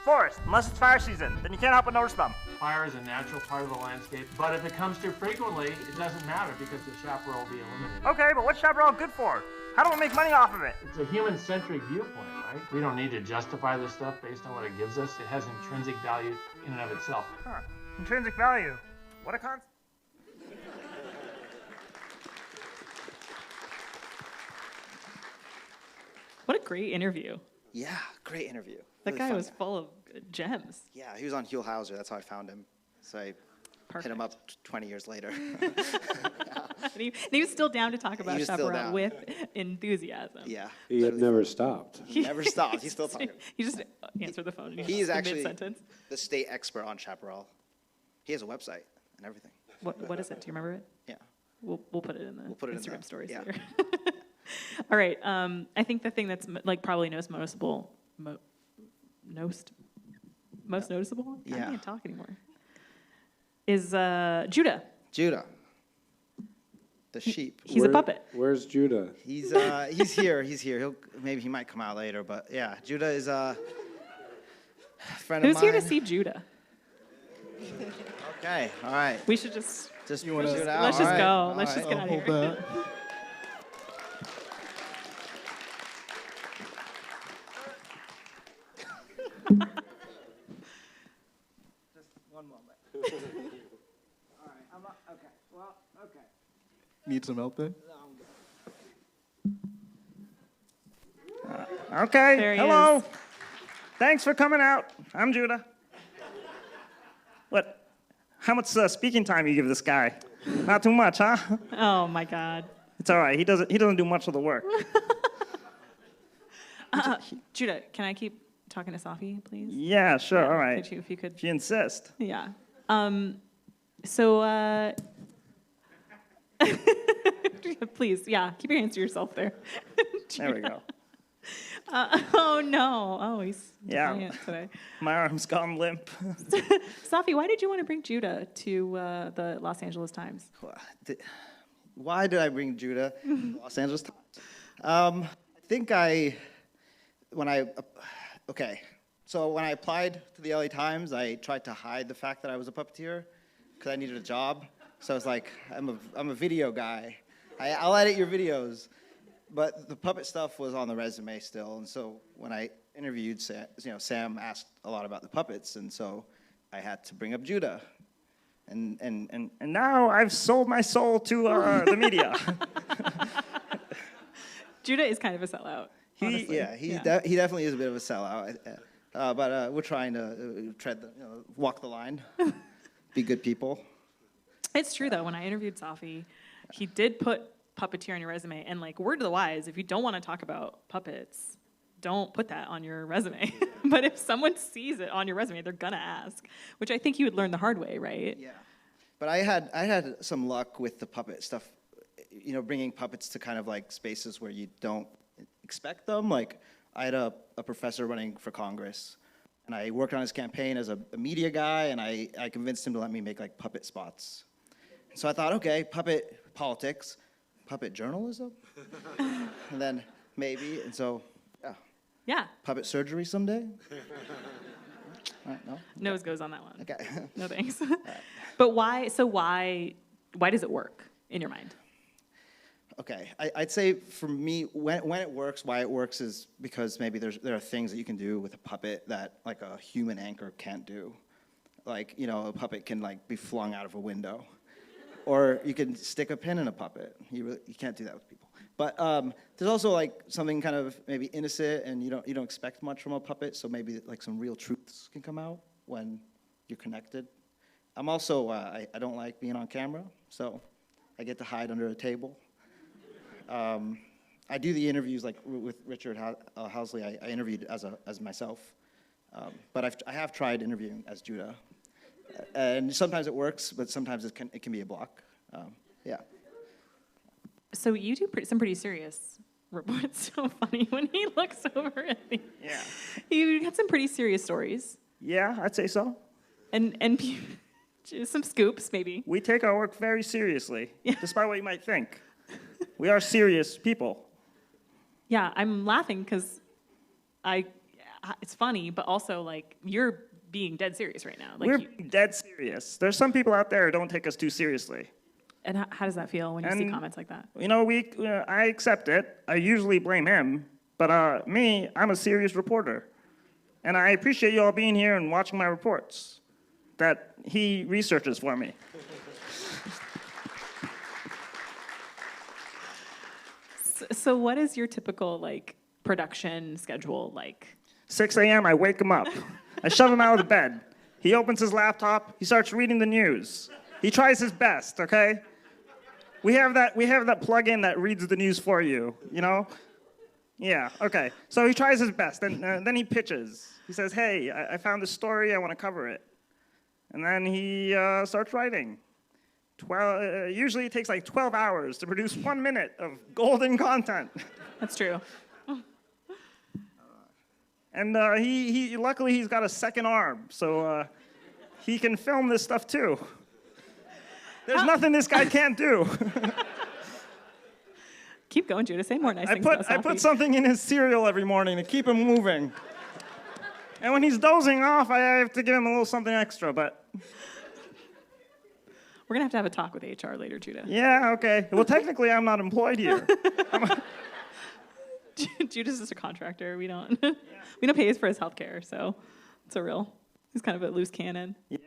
forests. Unless it's fire season, then you can't help but notice them. Fire is a natural part of the landscape, but if it comes too frequently, it doesn't matter because the chaparral will be eliminated. Okay, but what's Chaparral good for? How do we make money off of it? It's a human-centric viewpoint, right? We don't need to justify this stuff based on what it gives us. It has intrinsic value in and of itself. Huh. Intrinsic value. What a concept. What a great interview. Yeah, great interview. That Really guy fun was full of gems. Yeah, he was on Hugh Hauser. That's how I found him. So I hit him up 20 years later. And he was still down to talk about He was still Chaparral down. with enthusiasm. Yeah. He had never stopped. He never stopped. He's still talking. He just answered the phone. He's in actually mid-sentence. the state expert on Chaparral. He has a website and everything. What is it? Do you remember it? Yeah. We'll put it in the Instagram stories yeah. later. All right. I think the thing that's like probably most noticeable, most noticeable. I can't talk anymore. Is Judah. Judah. The sheep. He's a puppet. Where's Judah? He's here. He's here. Maybe he might come out later, but yeah, Judah is a friend of mine. Who's here to see Judah? Okay. All right. We should just you want to let's just go. Let's just get out of here. Just one moment. All right. Okay. Well, okay. Need some help there? Okay, There he hello. is. Thanks for coming out. I'm Judah. What? How much speaking time you give this guy? Not too much, huh? Oh my God. It's all right. He doesn't do much of the work. Judah, can I keep talking to Safi, please? Yeah, sure. All right. Could you, if you could. If you insist. Yeah. So, please, yeah, keep your hands to yourself there. There we go. Oh no! Oh, he's defiant today. My arm's gone limp. Safi, why did you want to bring Judah to the Los Angeles Times? Why did I bring Judah to Los Angeles Times? I think when I applied to the LA Times, I tried to hide the fact that I was a puppeteer because I needed a job. So I was like, I'm a video guy. I'll edit your videos. But the puppet stuff was on the resume still, and so when I interviewed Sam asked a lot about the puppets, and so I had to bring up Judah. And now I've sold my soul to the media. Judah is kind of a sellout. He definitely is a bit of a sellout. But we're trying to walk the line, be good people. It's true though. When I interviewed Safi, he did put puppeteer on your resume, and like word to the wise, if you don't want to talk about puppets, don't put that on your resume. But if someone sees it on your resume, they're gonna ask, which I think you would learn the hard way, right? Yeah, but I had some luck with the puppet stuff, bringing puppets to kind of like spaces where you don't expect them. Like I had a professor running for Congress, and I worked on his campaign as a media guy, and I convinced him to let me make like puppet spots. So I thought, okay, puppet politics, puppet journalism, and then maybe, and so, yeah. Puppet surgery someday? No? Nose goes on that one. Okay. No thanks. But why does it work in your mind? Okay, I'd say for me, when it works, why it works is because maybe there are things that you can do with a puppet that like a human anchor can't do. Like, a puppet can like be flung out of a window. Or you can stick a pin in a puppet. You can't do that with people. But there's also like something kind of maybe innocent, and you don't expect much from a puppet. So maybe like some real truths can come out when you're connected. I'm also I don't like being on camera, so I get to hide under a table. I do the interviews like with Richard Housley. I interviewed as myself, but I have tried interviewing as Judah. And sometimes it works, but sometimes it can be a block. Yeah. So you do some pretty serious reports. So funny when he looks over at me. Yeah. You got some pretty serious stories. Yeah, I'd say so. And some scoops, maybe. We take our work very seriously, despite what you might think. We are serious people. Yeah, I'm laughing because it's funny, but also like you're being dead serious right now. Like We're dead serious. There's some people out there who don't take us too seriously. And how does that feel when you see comments like that? I accept it. I usually blame him, but I'm a serious reporter. And I appreciate you all being here and watching my reports that he researches for me. So what is your typical like production schedule like? 6 a.m., I wake him up. I shove him out of the bed. He opens his laptop. He starts reading the news. He tries his best, okay? We have that plug-in that reads the news for you, Yeah, okay. So he tries his best, and then he pitches. He says, hey, I found this story. I want to cover it. and then he starts writing. Usually it takes like 12 hours to produce 1 minute of golden content. That's true. And luckily he's got a second arm, so he can film this stuff too. There's nothing this guy can't do. Keep going, Judah. Say more nice things about Safi. I put something in his cereal every morning to keep him moving. And when he's dozing off, I have to give him a little something extra, but... We're going to have a talk with HR later, Judah. Yeah, okay. Well, technically, I'm not employed here. Judah's just a contractor. We don't pay for his health care, so he's kind of a loose cannon. Yeah.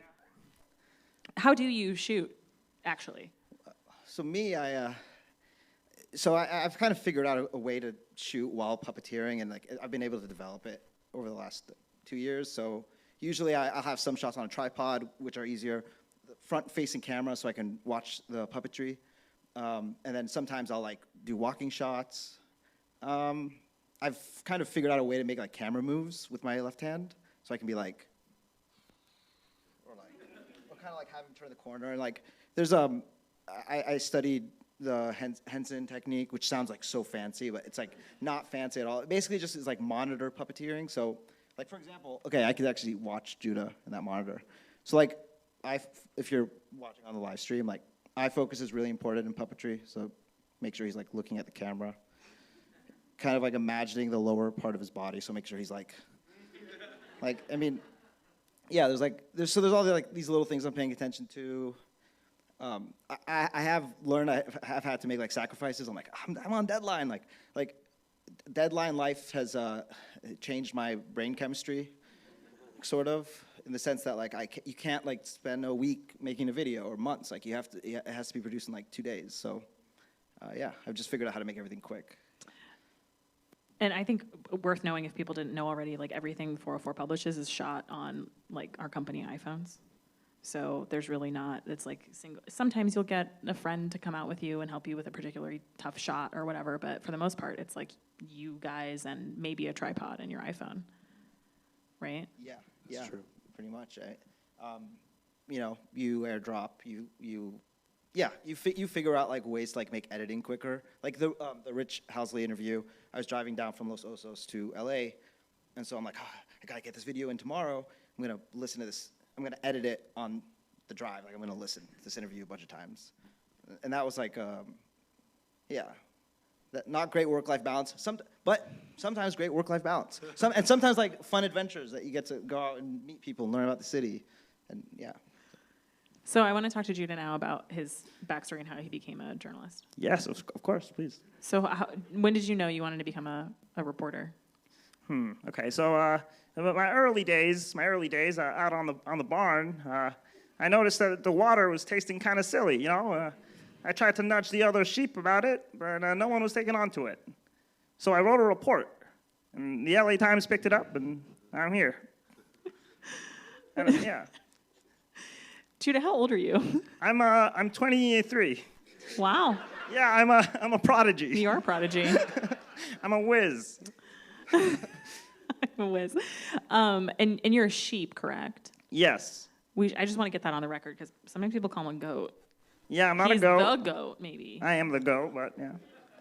How do you shoot, actually? So me, I've kind of figured out a way to shoot while puppeteering, and I've been able to develop it over the last 2 years. So usually I'll have some shots on a tripod, which are easier, the front-facing camera, so I can watch the puppetry, and then sometimes I'll do walking shots. I've kind of figured out a way to make camera moves with my left hand, so I can be or kind of have him turn the corner, and there's I studied the Henson technique, which sounds so fancy, but it's not fancy at all. It basically just is monitor puppeteering. So for example, okay, I could actually watch Judah in that monitor. So if you're watching on the live stream, eye focus is really important in puppetry. So make sure he's looking at the camera, kind of imagining the lower part of his body. So make sure he's yeah, there's all these little things I'm paying attention to. I have learned I have had to make sacrifices. I'm on deadline. Deadline life has changed my brain chemistry, sort of, in the sense that you can't spend a week making a video or months. It has to be produced in 2 days. So yeah, I've just figured out how to make everything quick. And I think worth knowing, if people didn't know already, everything 404 publishes is shot on our company iPhones. So there's really not, it's single. Sometimes you'll get a friend to come out with you and help you with a particularly tough shot or whatever, but for the most part, it's you guys and maybe a tripod and your iPhone, right? Yeah, That's true. Pretty much. You airdrop, you figure out ways to make editing quicker. The Rich Housley interview, I was driving down from Los Osos to LA, and so I'm I gotta get this video in tomorrow. I'm gonna listen to this. I'm gonna edit it on the drive. I'm gonna listen to this interview a bunch of times, and that was not great work-life balance. But sometimes great work-life balance. And sometimes fun adventures that you get to go out and meet people and learn about the city, and yeah. So I want to talk to Judah now about his backstory and how he became a journalist. Yes, of course, please. So when did you know you wanted to become a reporter? Okay, so my early days out on the barn, I noticed that the water was tasting kind of silly. I tried to nudge the other sheep about it, but no one was taking on to it. So I wrote a report, and the LA Times picked it up, and I'm here. And, yeah. Judah, how old are you? I'm 23. Wow. Yeah, I'm a prodigy. You are a prodigy. I'm a whiz. I'm a whiz. And you're a sheep, correct? Yes. I just want to get that on the record because sometimes people call him a goat. Yeah, I'm not He's a goat. the goat, maybe. I am the goat, but yeah.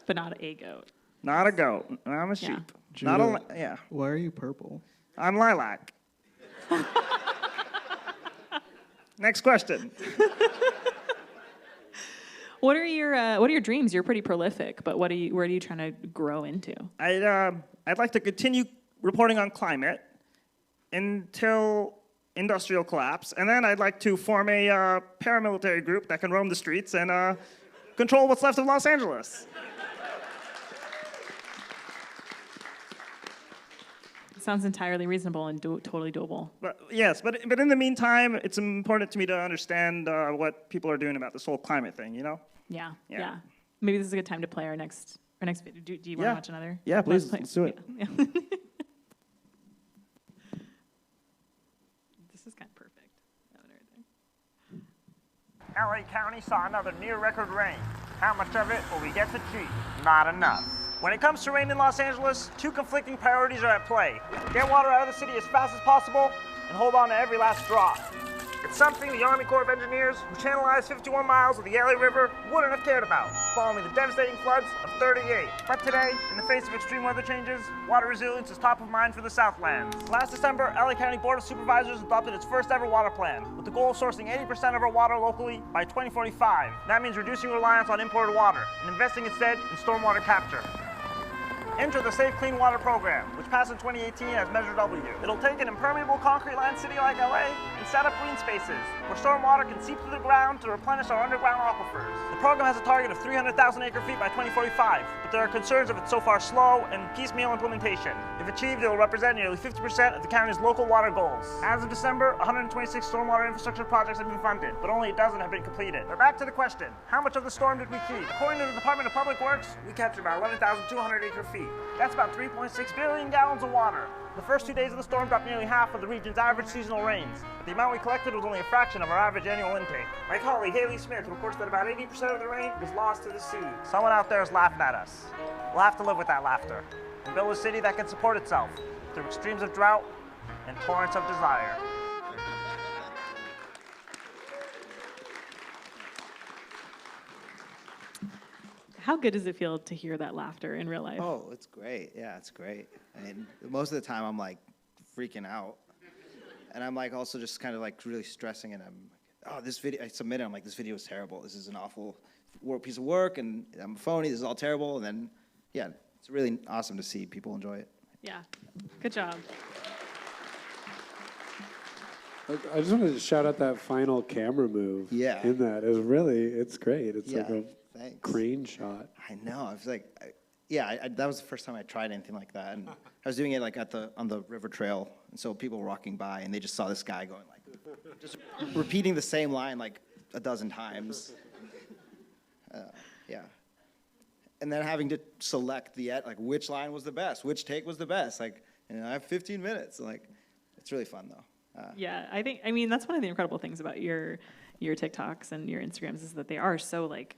But not a goat. Not a goat. I'm a sheep. Judah, Yeah. Why are you purple? I'm lilac. Next question. What are your dreams? You're pretty prolific, but where are you trying to grow into? I'd like to continue reporting on climate until industrial collapse, and then I'd like to form a paramilitary group that can roam the streets and control what's left of Los Angeles. Sounds entirely reasonable and totally doable. But in the meantime, it's important to me to understand what people are doing about this whole climate thing. Yeah. Maybe this is a good time to play our next video. Do you want to watch another? Yeah, please. Let's do it. Yeah. This is kind of perfect. LA County saw another near-record rain. How much of it will we get to keep? Not enough. When it comes to rain in Los Angeles, two conflicting priorities are at play. Get water out of the city as fast as possible and hold on to every last drop. It's something the Army Corps of Engineers, who channelized 51 miles of the LA River, wouldn't have cared about, following the devastating floods of '38. But today, in the face of extreme weather changes, water resilience is top of mind for the Southlands. Last December, LA County Board of Supervisors adopted its first ever water plan, with the goal of sourcing 80% of our water locally by 2045. That means reducing reliance on imported water and investing instead in stormwater capture. Enter the Safe Clean Water Program, which passed in 2018 as Measure W. It'll take an impermeable concrete lined city like LA and set up green spaces where stormwater can seep through the ground to replenish our underground aquifers. The program has a target of 300,000 acre-feet by 2045, but there are concerns of its so far slow and piecemeal implementation. If achieved, it will represent nearly 50% of the county's local water goals. As of December, 126 stormwater infrastructure projects have been funded, but only a dozen have been completed. But back to the question, how much of the storm did we keep? According to the Department of Public Works, we captured about 11,200 acre-feet. That's about 3.6 billion gallons of water. The first 2 days of the storm dropped nearly half of the region's average seasonal rains, but the amount we collected was only a fraction of our average annual intake. My colleague Haley Smith reports that about 80% of the rain was lost to the sea. Someone out there is laughing at us. We'll have to live with that laughter and build a city that can support itself through extremes of drought and torrents of desire. How good does it feel to hear that laughter in real life? Oh, it's great. Yeah, it's great. I mean, most of the time I'm like freaking out. And I'm like also just kind of like really stressing, and I'm like, oh, this video, I submit it, I'm like, this video is terrible. This is an awful piece of work, and I'm phony, this is all terrible. And then, yeah, it's really awesome to see people enjoy it. Yeah, good job. I just wanted to shout out that final camera move. Yeah. In that, it's great. It's like a thanks. crane shot. I know. I was like, that was the first time I tried anything like that. And I was doing it like on the river trail, and so people were walking by, and they just saw this guy going like, just repeating the same line like a dozen times. Yeah. And then having to select like which line was the best, which take was the best. Like, and I have 15 minutes. Like, it's really fun though. Yeah, I mean, that's one of the incredible things about your TikToks and your Instagrams is that they are so like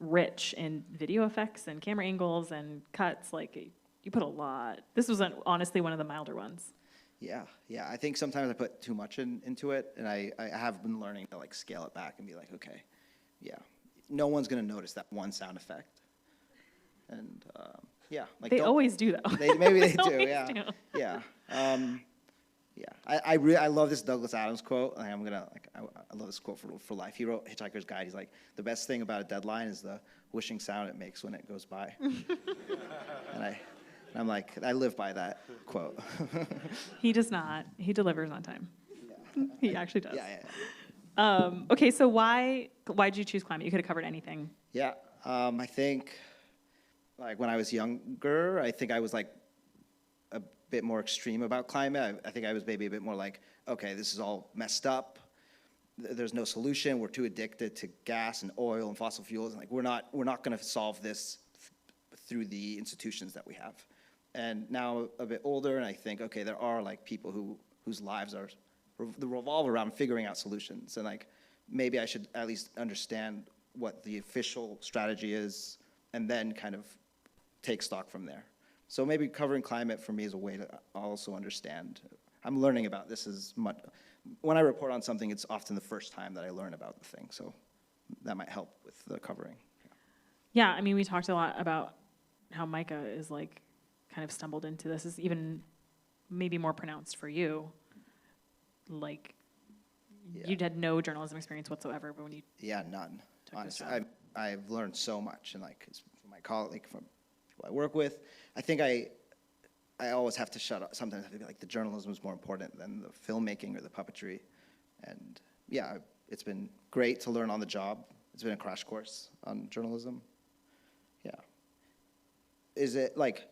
rich in video effects and camera angles and cuts. Like, you put a lot. This was honestly one of the milder ones. Yeah. I think sometimes I put too much into it, and I have been learning to like scale it back and be like, okay, yeah, no one's gonna notice that one sound effect. And yeah, like they always do though. Maybe they do. always Yeah. do. Yeah. I love this Douglas Adams quote. Like, I love this quote for life. He wrote Hitchhiker's Guide. He's like, the best thing about a deadline is the whooshing sound it makes when it goes by. and I'm like, I live by that quote. He does not. He delivers on time. Yeah. He actually does. Yeah. Okay, so why did you choose climate? You could have covered anything. Yeah. I think, like when I was younger, I think I was like a bit more extreme about climate. I think I was maybe a bit more like, okay, this is all messed up. There's no solution. We're too addicted to gas and oil and fossil fuels. And like we're not going to solve this through the institutions that we have. And now a bit older, and I think, okay, there are like people whose lives revolve around figuring out solutions. And like maybe I should at least understand what the official strategy is, and then kind of take stock from there. So maybe covering climate for me is a way to also understand. I'm learning about this as much. When I report on something, it's often the first time that I learn about the thing. So that might help with the covering. Yeah, I mean, we talked a lot about how Micah is like kind of stumbled into this. Is even maybe more pronounced for you. Like, you had no journalism experience whatsoever, but when you none. Honestly, I've learned so much, and like from my colleague, from people I work with. I think I always have to shut up. Sometimes I feel like the journalism is more important than the filmmaking or the puppetry. And yeah, it's been great to learn on the job. It's been a crash course on journalism. Yeah. Is it like,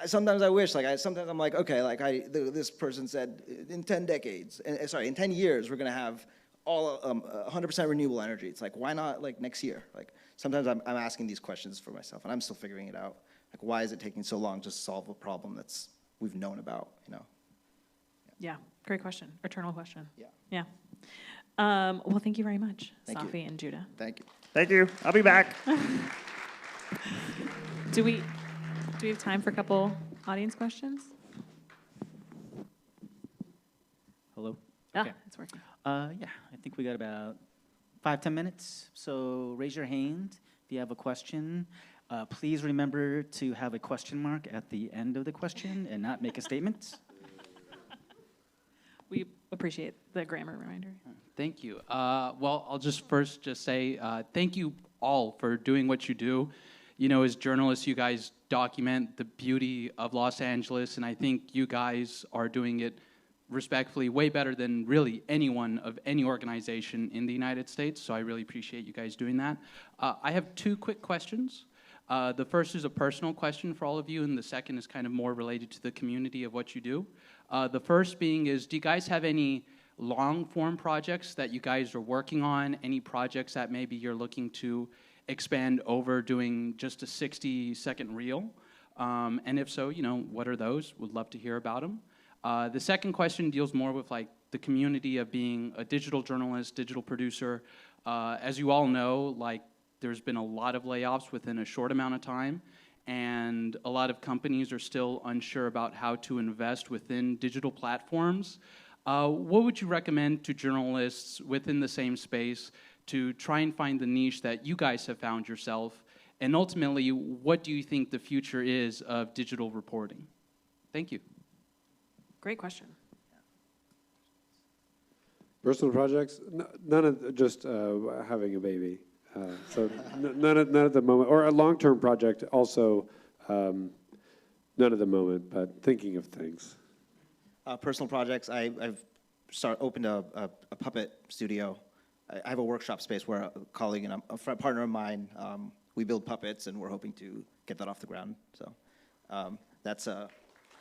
sometimes I wish, like sometimes I'm like, okay, like this person said in 10 decades, in 10 years, we're gonna have all 100% renewable energy. It's like, why not like next year? Like sometimes I'm asking these questions for myself, and I'm still figuring it out. Like, why is it taking so long to solve a problem we've known about, you know? Yeah, great question, eternal question. Yeah. Well, thank you very much, Thank Safi you. and Judah. Thank you. Thank you. I'll be back. Do we have time for a couple audience questions? Hello? Ah, Okay. it's working. Yeah, I think we got about 5-10 minutes. So raise your hand if you have a question. Please remember to have a question mark at the end of the question and not make a statement. We appreciate the grammar reminder. Thank you. Well, I'll just first say thank you all for doing what you do. You know, as journalists, you guys document the beauty of Los Angeles, and I think you guys are doing it respectfully way better than really anyone of any organization in the United States, so I really appreciate you guys doing that. I have 2 quick questions. The first is a personal question for all of you, and the second is kind of more related to the community of what you do. The first being is, do you guys have any long-form projects that you guys are working on, any projects that maybe you're looking to expand over doing just a 60-second reel? And if so, you know, what are those? Would love to hear about them. The second question deals more with like the community of being a digital journalist, digital producer. As you all know, like there's been a lot of layoffs within a short amount of time, and a lot of companies are still unsure about how to invest within digital platforms. What would you recommend to journalists within the same space to try and find the niche that you guys have found yourself? And ultimately, what do you think the future is of digital reporting? Thank you. Great question. Personal projects, none of just having a baby. So none at the moment, or a long-term project also, none at the moment, but thinking of things. Personal projects, I've opened a puppet studio. I have a workshop space where a colleague and a partner of mine, we build puppets, and we're hoping to get that off the ground. So that's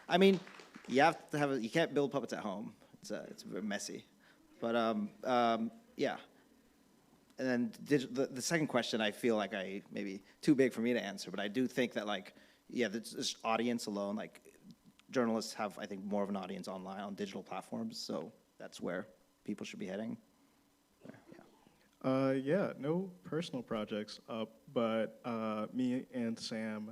I mean, you have to have you can't build puppets at home. It's very messy, but yeah. And then the second question, I feel like I maybe too big for me to answer, but I do think that like, yeah, this audience alone, like journalists have, I think, more of an audience online on digital platforms, so that's where people should be heading. Yeah, no personal projects, but me and Sam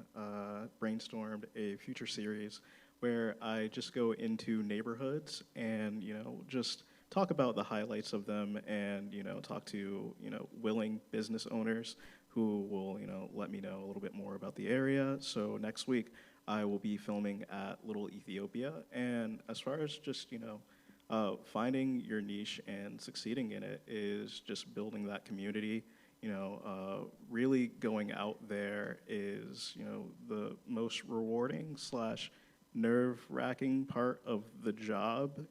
brainstormed a future series where I just go into neighborhoods and, you know, just talk about the highlights of them and, you know, talk to, you know, willing business owners who will, you know, let me know a little bit more about the area. So next week I will be filming at Little Ethiopia, and as far as just, you know, finding your niche and succeeding in it is just building that community. You know, really going out there is, you know, the most rewarding / nerve-wracking part of the job.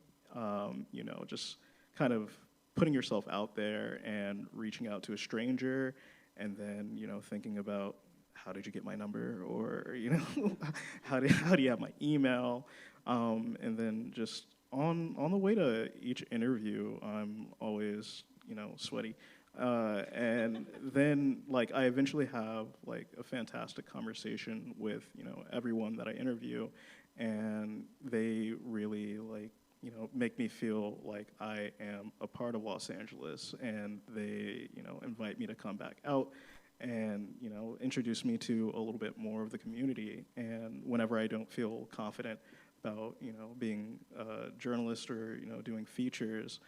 You know, just kind of putting yourself out there and reaching out to a stranger, and then, you know, thinking about how did you get my number, or, you know, how do you have my email, and then just on the way to each interview, I'm always, you know, sweaty. And then, like, I eventually have, like, a fantastic conversation with, you know, everyone that I interview, and they really, like, you know, make me feel like I am a part of Los Angeles, and they, you know, invite me to come back out and, you know, introduce me to a little bit more of the community. And whenever I don't feel confident about, you know, being a journalist or, you know, doing features,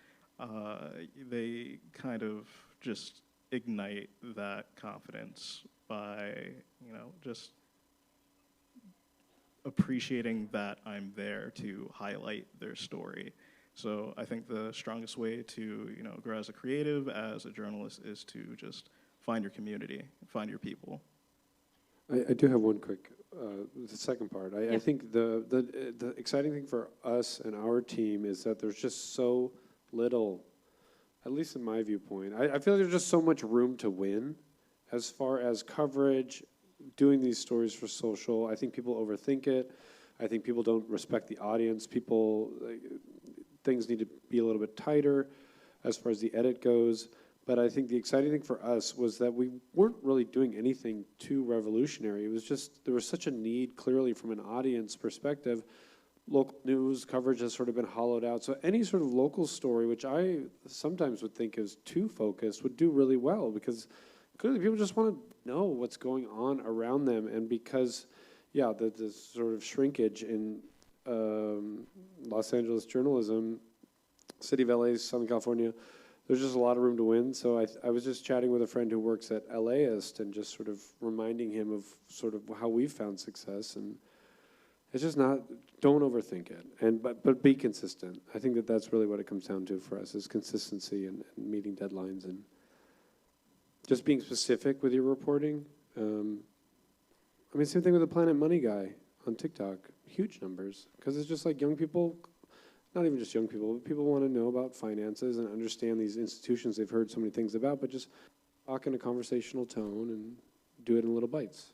they kind of just ignite that confidence by, you know, just appreciating that I'm there to highlight their story. So I think the strongest way to, you know, grow as a creative, as a journalist, is to just find your community, find your people. I do have one quick, the second part. I think the exciting thing for us and our team is that there's just so little, at least in my viewpoint, I feel like there's just so much room to win as far as coverage, doing these stories for social. I think people overthink it. I think people don't respect the audience. Things need to be a little bit tighter as far as the edit goes. But I think the exciting thing for us was that we weren't really doing anything too revolutionary. It was just, there was such a need clearly from an audience perspective. Local news coverage has sort of been hollowed out. So any sort of local story, which I sometimes would think is too focused, would do really well, because clearly people just want to know what's going on around them. And because, yeah, the sort of shrinkage in Los Angeles journalism, City of LA, Southern California, there's just a lot of room to win. So I was just chatting with a friend who works at LAist and just sort of reminding him of sort of how we've found success. And it's just not, don't overthink it, but be consistent. I think that's really what it comes down to for us, is consistency and meeting deadlines and just being specific with your reporting. I mean, same thing with the Planet Money guy on TikTok. Huge numbers, because it's just like young people, not even just young people, but people want to know about finances and understand these institutions they've heard so many things about, but just talk in a conversational tone and do it in little bites.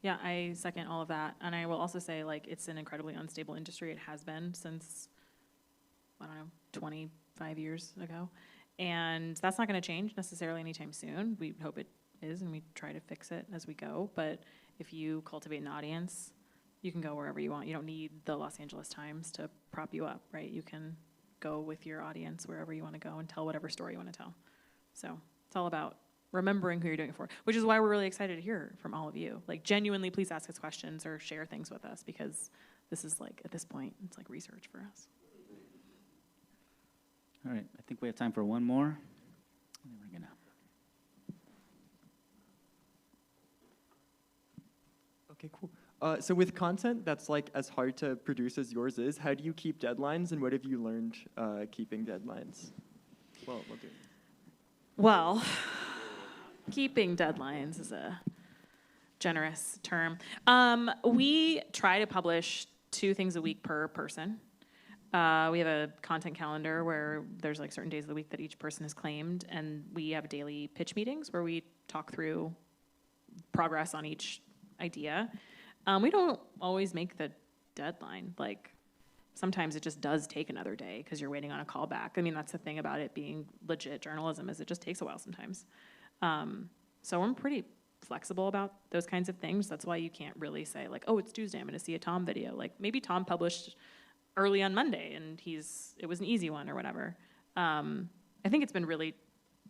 Yeah, I second all of that. And I will also say, like, it's an incredibly unstable industry. It has been since, I don't know, 25 years ago. And that's not going to change necessarily anytime soon. We hope it is, and we try to fix it as we go. But if you cultivate an audience, you can go wherever you want. You don't need the Los Angeles Times to prop you up, right? You can go with your audience wherever you want to go and tell whatever story you want to tell. So it's all about remembering who you're doing it for, which is why we're really excited to hear from all of you. Like, genuinely, please ask us questions or share things with us, because this is like, at this point, it's like research for us. All right, I think we have time for one more. And then we're gonna. Okay, cool. So with content that's like as hard to produce as yours is, how do you keep deadlines, and what have you learned keeping deadlines? Well, Keeping deadlines is a generous term. We try to publish 2 things a week per person. We have a content calendar where there's like certain days of the week that each person has claimed, and we have daily pitch meetings where we talk through progress on each idea. We don't always make the deadline. Like, sometimes it just does take another day because you're waiting on a callback. I mean, that's the thing about it being legit journalism, is it just takes a while sometimes. So I'm pretty flexible about those kinds of things. That's why you can't really say like, oh, it's Tuesday, I'm gonna see a Tom video. Like, maybe Tom published early on Monday and it was an easy one or whatever. I think it's been really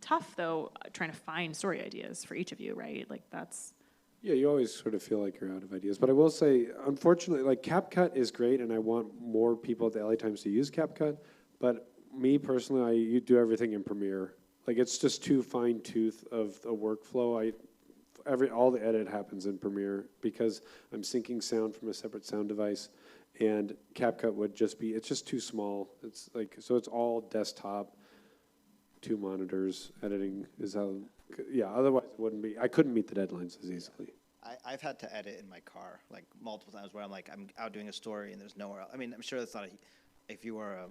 tough though, trying to find story ideas for each of you, right? Like, that's... Yeah, you always sort of feel like you're out of ideas. But I will say, unfortunately, like, CapCut is great, and I want more people at the LA Times to use CapCut. But me personally, you do everything in Premiere. Like, it's just too fine-tooth of a workflow. All the edit happens in Premiere because I'm syncing sound from a separate sound device, and CapCut would just be, it's just too small. It's like, so it's all desktop, 2 monitors. Editing is how, yeah, otherwise it wouldn't be, I couldn't meet the deadlines as easily. I've had to edit in my car like multiple times where I'm like, I'm out doing a story and there's nowhere else. I mean, I'm sure that's not if you are a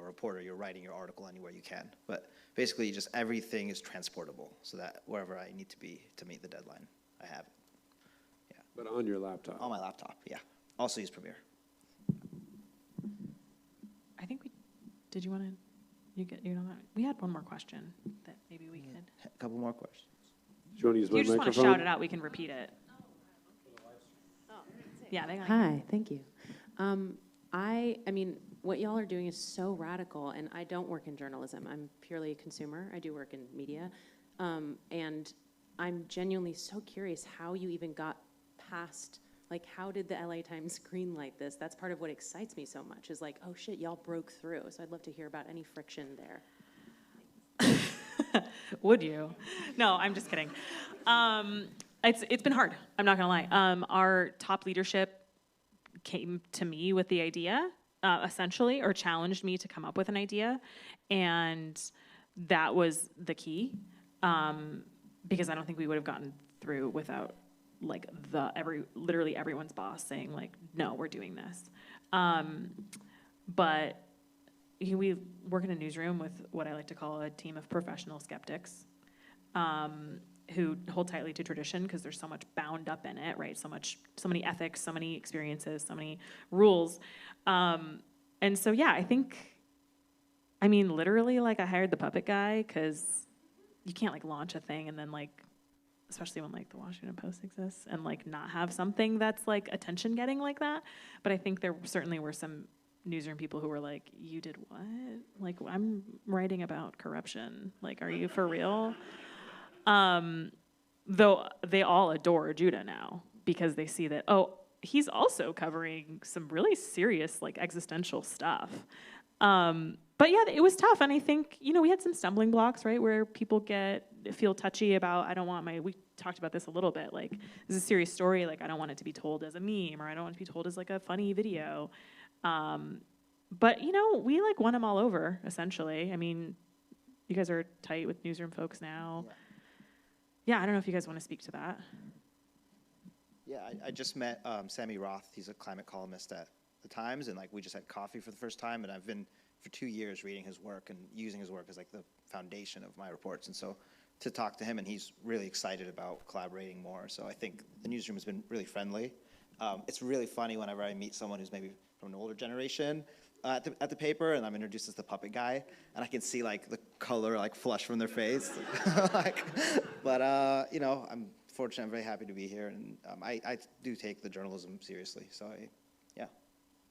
reporter, you're writing your article anywhere you can. But basically, just everything is transportable so that wherever I need to be to meet the deadline, I have it. Yeah. But on your laptop? On my laptop, yeah. Also use Premiere. I think did you want to, we had one more question that maybe we could. A couple more questions. Do you want to use my You just microphone? want to shout it out, we can repeat it. Yeah, they got Hi, thank you. I mean, what y'all are doing is so radical, and I don't work in journalism. I'm purely a consumer. I do work in media. And I'm genuinely so curious how you even got past, like, how did the LA Times greenlight this? That's part of what excites me so much, is like, oh shit, y'all broke through. So I'd love to hear about any friction there. Would you? No, I'm just kidding. It's been hard, I'm not gonna lie. Our top leadership came to me with the idea, essentially, or challenged me to come up with an idea, and that was the key, because I don't think we would have gotten through without like literally everyone's boss saying like, no, we're doing this. But we work in a newsroom with what I like to call a team of professional skeptics, who hold tightly to tradition because there's so much bound up in it, right? So many ethics, so many experiences, so many rules. And so, yeah, I mean, literally, like, I hired the puppet guy because you can't, like, launch a thing and then, like, especially when, like, the Washington Post exists and, like, not have something that's, like, attention-getting like that. But I think there certainly were some newsroom people who were like, you did what? Like, I'm writing about corruption. Like, are you for real? Though they all adore Judah now because they see that, oh, he's also covering some really serious, like, existential stuff. But yeah, it was tough, and I think, you know, we had some stumbling blocks, right, where people feel touchy about, we talked about this a little bit, like, this is a serious story, like, I don't want it to be told as a meme, or I don't want it to be told as, like, a funny video. But, you know, we, like, won them all over, essentially. I mean, you guys are tight with newsroom folks now. Yeah, I don't know if you guys want to speak to that. Yeah, I just met Sammy Roth. He's a climate columnist at the Times, and, like, we just had coffee for the first time, and I've been for 2 years reading his work and using his work as, like, the foundation of my reports. And so to talk to him, and he's really excited about collaborating more. So I think the newsroom has been really friendly. It's really funny whenever I meet someone who's maybe from an older generation at the paper, and I'm introduced as the puppet guy, and I can see, like, the color, like, flush from their face. But you know, I'm fortunate. I'm very happy to be here, and I do take the journalism seriously. So yeah.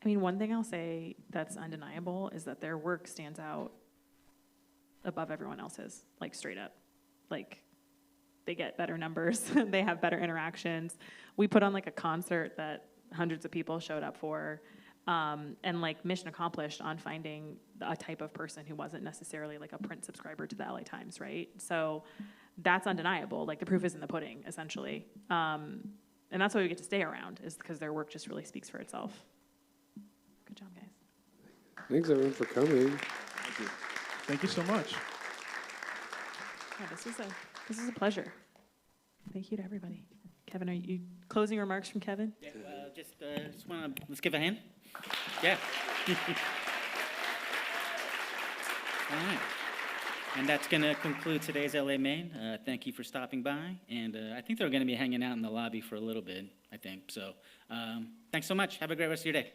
I mean, one thing I'll say that's undeniable is that their work stands out above everyone else's, like, straight up. Like, they get better numbers, they have better interactions. We put on, like, a concert that hundreds of people showed up for, and, like, mission accomplished on finding a type of person who wasn't necessarily, like, a print subscriber to the LA Times, right? So that's undeniable. Like, the proof is in the pudding, essentially. And that's why we get to stay around, is because their work just really speaks for itself. Good job, guys. Thanks, everyone, for coming. Thank you. Thank you so much. Yeah, this is a pleasure. Thank you to everybody. Kevin, are you closing remarks from Kevin? Yeah, just want to, let's give a hand. Yeah. All right. And that's going to conclude today's LA Main. Thank you for stopping by. And I think they're going to be hanging out in the lobby for a little bit, I think. So thanks so much. Have a great rest of your day.